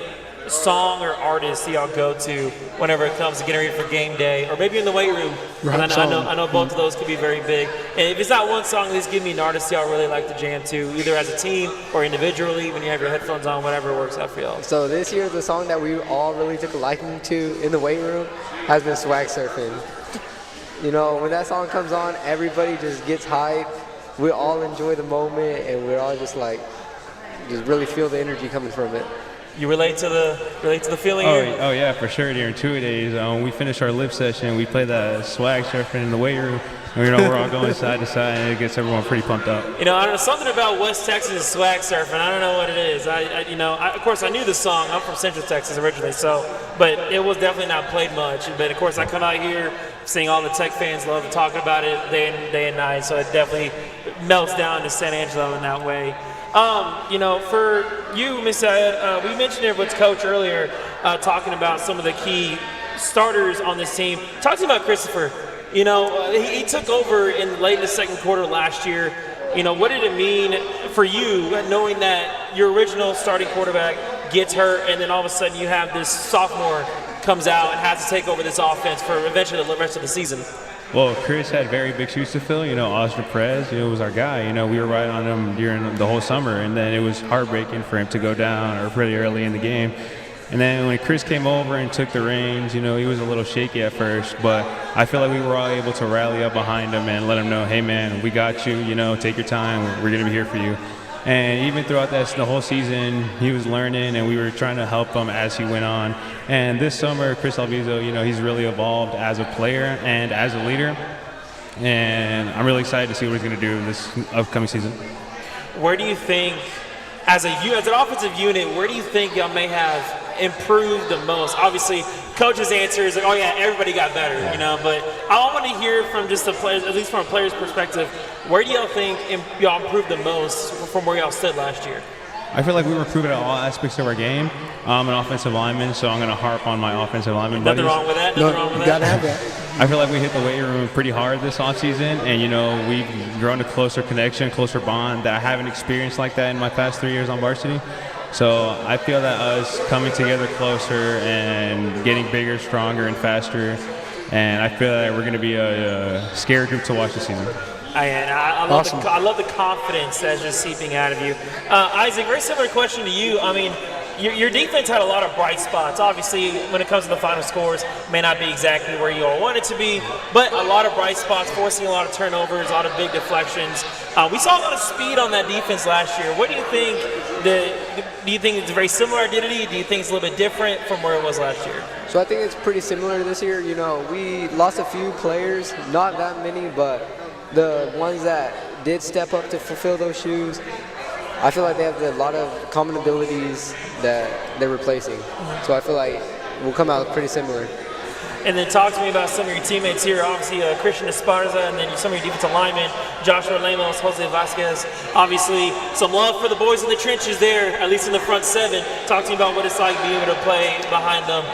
Speaker 9: song or artist that y'all go to whenever it comes to getting ready for game day, or maybe in the weight room? I know both of those could be very big. And if it's not one song, at least give me an artist y'all really like to jam to, either as a team or individually when you have your headphones on, whatever works out for y'all.
Speaker 12: So this year, the song that we all really took a liking to in the weight room has been Swag Surfing. When that song comes on, everybody just gets hyped. We all enjoy the moment, and we're all just really feel the energy coming from it.
Speaker 9: You relate to the feeling here?
Speaker 13: Oh yeah, for sure. During 2 days, we finished our lift session. We played that Swag Surfing in the weight room, We're all going side to side, and it gets everyone pretty pumped up.
Speaker 9: I don't know, something about West Texas swag surfing. I don't know what it is. Of course, I knew the song. I'm from Central Texas originally, but it was definitely not played much. But of course, I come out here, seeing all the Tech fans love to talk about it day and night. So it definitely melts down to San Angelo in that way. For you, Miss Ayed, we mentioned it with Coach earlier, talking about some of the key starters on this team. Talk to me about Christopher. He took over late in the second quarter last year. What did it mean for you knowing that your original starting quarterback gets hurt and then all of a sudden you have this sophomore comes out and has to take over this offense for eventually the rest of the season?
Speaker 13: Well, Chris had very big shoes to fill. Oscar Perez, was our guy. We were right on him during the whole summer, and then it was heartbreaking for him to go down pretty early in the game. And then when Chris came over and took the reins, he was a little shaky at first, but I feel like we were all able to rally up behind him and let him know, hey, man, we got you, take your time. We're going to be here for you. And even throughout the whole season, he was learning, and we were trying to help him as he went on. And this summer, Chris Alviso, he's really evolved as a player and as a leader. And I'm really excited to see what he's going to do this upcoming season.
Speaker 9: Where do you think, as an offensive unit, where do you think y'all may have improved the most? Obviously, Coach's answer is like, oh yeah, everybody got better, but I want to hear from just the players, at least from a player's perspective, where do y'all think y'all improved the most from where y'all stood last year?
Speaker 13: I feel like we were improving at all aspects of our game. I'm an offensive lineman, so I'm going to harp on my offensive lineman buddies.
Speaker 9: Nothing wrong with that.
Speaker 11: You got to have that.
Speaker 13: I feel like we hit the weight room pretty hard this offseason, and, we've grown a closer connection, closer bond that I haven't experienced like that in my past 3 years on varsity. So I feel that us coming together closer and getting bigger, stronger, and faster, and I feel that we're going to be a scary group to watch this season.
Speaker 9: I love the confidence that's just seeping out of you. Isaac, very similar question to you. I mean, your defense had a lot of bright spots. Obviously, when it comes to the final scores, may not be exactly where you all want it to be, but a lot of bright spots, forcing a lot of turnovers, a lot of big deflections. We saw a lot of speed on that defense last year. What do you think? Do you think it's a very similar identity? Do you think it's a little bit different from where it was last year?
Speaker 12: So I think it's pretty similar to this year. We lost a few players, not that many, but the ones that did step up to fulfill those shoes, I feel like they have a lot of common abilities that they're replacing. So I feel like we'll come out pretty similar.
Speaker 9: And then talk to me about some of your teammates here. Obviously, Christian Esparza, and then some of your defensive linemen, Joshua Lemos, Jose Vasquez. Obviously, some love for the boys in the trenches there, at least in the front seven. Talk to me about what it's like being able to play behind them.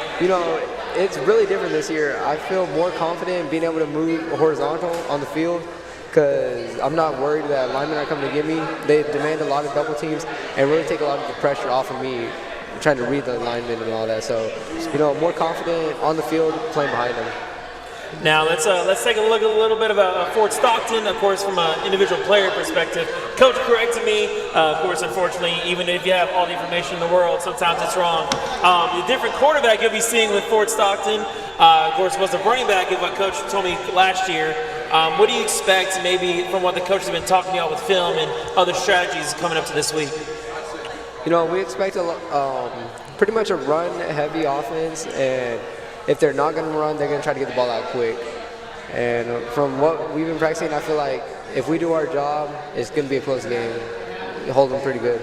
Speaker 12: It's really different this year. I feel more confident in being able to move horizontal on the field because I'm not worried that linemen are coming to get me. They demand a lot of double teams and really take a lot of the pressure off of me trying to read the linemen and all that. So, more confident on the field playing behind them.
Speaker 9: Now let's take a look at a little bit about Fort Stockton, of course, from an individual player perspective. Coach corrected me. Of course, unfortunately, even if you have all the information in the world, sometimes it's wrong. The different quarterback you'll be seeing with Fort Stockton, of course, was the running back of what Coach told me last year. What do you expect, maybe, from what the coaches have been talking about with film and other strategies coming up to this week?
Speaker 12: We expect pretty much a run-heavy offense, and if they're not going to run, they're going to try to get the ball out quick. And from what we've been practicing, I feel like if we do our job, it's going to be a close game. Hold them pretty good.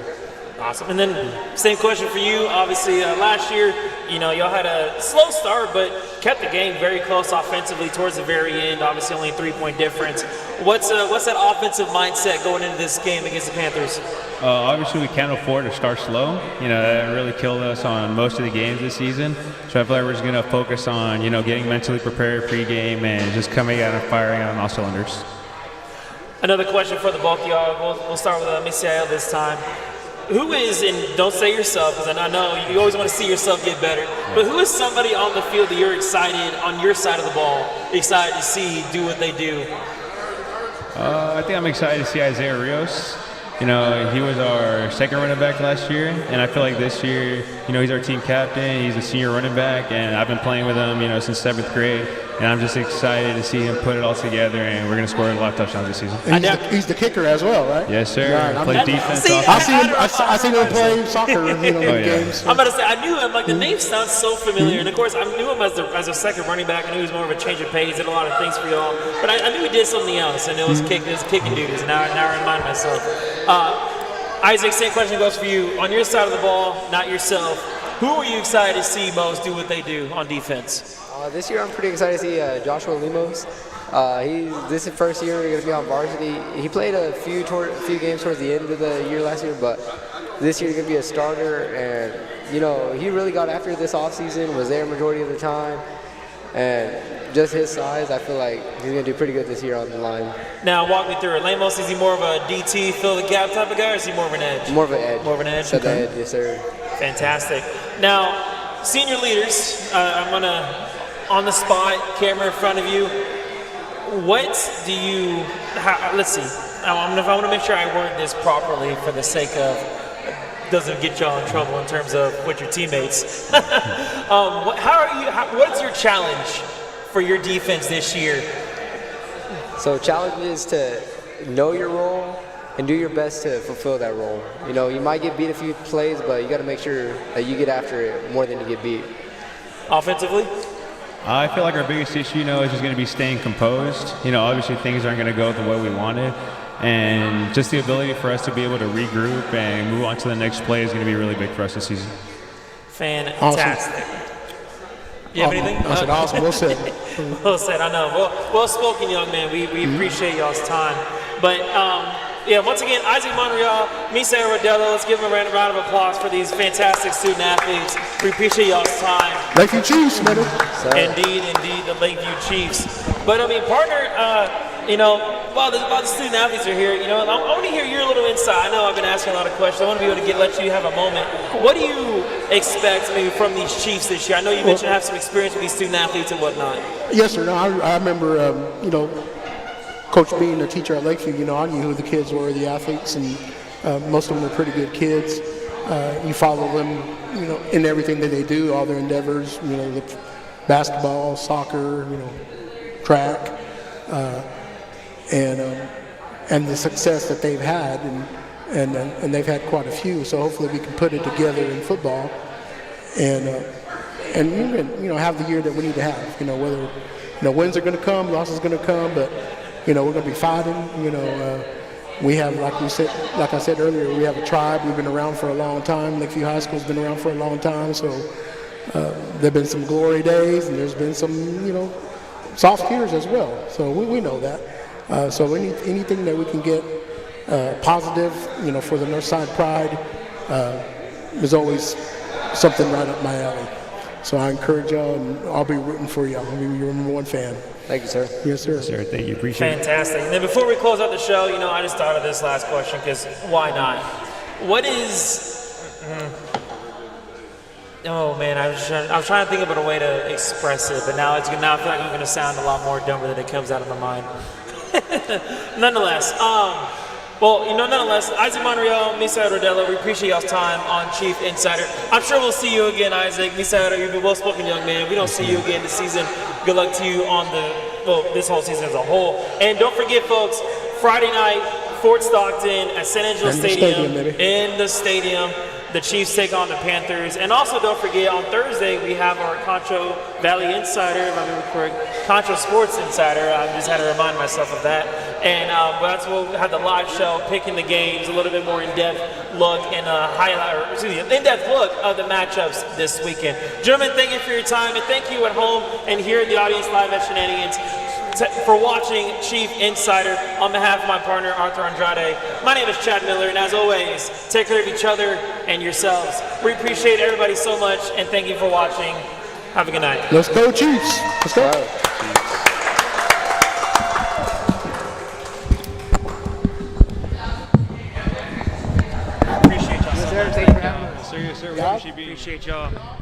Speaker 9: Awesome. And then same question for you. Obviously, last year, y'all had a slow start, but kept the game very close offensively towards the very end. Obviously, only a 3-point difference. What's that offensive mindset going into this game against the Panthers?
Speaker 13: Obviously, we can't afford to start slow. That really killed us on most of the games this season. So I feel like we're just going to focus on, getting mentally prepared pregame and just coming out and firing on all cylinders.
Speaker 9: Another question for the bulk of y'all. We'll start with Misael this time. Who is, and don't say yourself, because I know you always want to see yourself get better, but who is somebody on the field that you're excited, on your side of the ball, excited to see do what they do?
Speaker 13: I think I'm excited to see Isaiah Rios. He was our second running back last year, and I feel like this year, he's our team captain. He's a senior running back, and I've been playing with him, since 7th grade. and I'm just excited to see him put it all together, and we're going to score a lot of touchdowns this season.
Speaker 11: And he's the kicker as well, right?
Speaker 13: Yes, sir.
Speaker 11: Yeah,
Speaker 13: Play defense.
Speaker 11: I seen him play soccer, in games.
Speaker 9: I'm about to say, I knew him. Like, the name sounds so familiar. And, of course, I knew him as a second running back. I knew he was more of a change of pace. He did a lot of things for y'all. But I knew he did something else, and it was kicking duties. And now I remind myself. Isaac, same question goes for you. On your side of the ball, not yourself, who are you excited to see most do what they do on defense?
Speaker 12: This year I'm pretty excited to see Joshua Limos. This is his first year going to be on varsity. He played a few games towards the end of the year last year, but this year he's going to be a starter. And, you know, he really got after it this offseason, was there majority of the time. And just his size, I feel like he's going to do pretty good this year on the line.
Speaker 9: Now, walk me through it. Lamos, is he more of a DT, fill the gap type of guy, or is he more of an edge?
Speaker 12: More of an edge.
Speaker 9: More of an edge?
Speaker 12: Set the edge, yes, sir.
Speaker 9: Fantastic. Now, senior leaders, I'm going to, on the spot, camera in front of you, what do you, let's see, I want to make sure I word this properly for the sake of, doesn't get y'all in trouble in terms of with your teammates. What's your challenge for your defense this year?
Speaker 12: So challenge is to know your role and do your best to fulfill that role. You know, you might get beat a few plays, but you got to make sure that you get after it more than you get beat.
Speaker 9: Offensively?
Speaker 13: I feel like our biggest issue, is just going to be staying composed. Obviously things aren't going to go the way we wanted. And just the ability for us to be able to regroup and move on to the next play is going to be really big for us this season.
Speaker 9: Fantastic.
Speaker 11: Awesome.
Speaker 9: You have anything?
Speaker 11: I said awesome. Well said.
Speaker 9: Well said, I know. Well spoken, young man. We appreciate y'all's time. But, once again, Isaac Monreal, Misa Rodello, let's give them a round of applause for these fantastic student athletes. We appreciate y'all's time.
Speaker 11: Lakeview Chiefs, man.
Speaker 9: Indeed, the Lakeview Chiefs. But, partner, while the student athletes are here, I want to hear your little insight. I know I've been asking a lot of questions. I want to be able to let you have a moment. What do you expect maybe from these Chiefs this year? I know you mentioned have some experience with these student athletes and whatnot.
Speaker 11: Yes, sir. No, I remember, Coach being a teacher at Lakeview, I knew who the kids were, the athletes, and most of them were pretty good kids. You follow them, in everything that they do, all their endeavors, the basketball, soccer, track, and the success that they've had, and they've had quite a few. So hopefully we can put it together in football, and have the year that we need to have. Whether wins are going to come, losses are going to come, but we're going to be fighting. We have, like I said earlier, we have a tribe. We've been around for a long time. Lakeview High School's been around for a long time. So there've been some glory days, and there's been some, soft years as well. So we know that. So anything that we can get positive, for the Northside Pride, is always something right up my alley. So I encourage y'all, and I'll be rooting for y'all. I'll be your number one fan.
Speaker 12: Thank you, sir.
Speaker 11: Yes, sir.
Speaker 13: Yes, sir. Thank you. Appreciate it.
Speaker 9: Fantastic. And then before we close out the show, I just thought of this last question because why not? What is? Oh man, I was trying to think of a way to express it, but now I feel like I'm going to sound a lot more dumber than it comes out of my mind. Nonetheless, Isaac Monreal, Misa Rodello, we appreciate y'all's time on Chief Insider. I'm sure we'll see you again, Isaac. Misa, you've been well-spoken young man. We don't see you again this season. Good luck to you on this whole season as a whole. And don't forget, folks, Friday night, Fort Stockton at San Angelo Stadium. In the stadium. The Chiefs take on the Panthers. And also, don't forget, on Thursday, we have our Concho Valley Insider, if I remember correct, Concho Sports Insider. I just had to remind myself of that. And that's what we'll have the live show, picking the games, a little bit more in-depth look and in-depth look of the matchups this weekend. Gentlemen, thank you for your time, and thank you at home and here in the audience live at Shenanigans for watching Chief Insider. On behalf of my partner, Arthur Andrade, my name is Chad Miller, and as always, take care of each other and yourselves. We appreciate everybody so much, and thank you for watching. Have a good night.
Speaker 11: Let's go, Chiefs. Let's go.
Speaker 9: Appreciate y'all so much.
Speaker 13: Yes, sir. We appreciate y'all.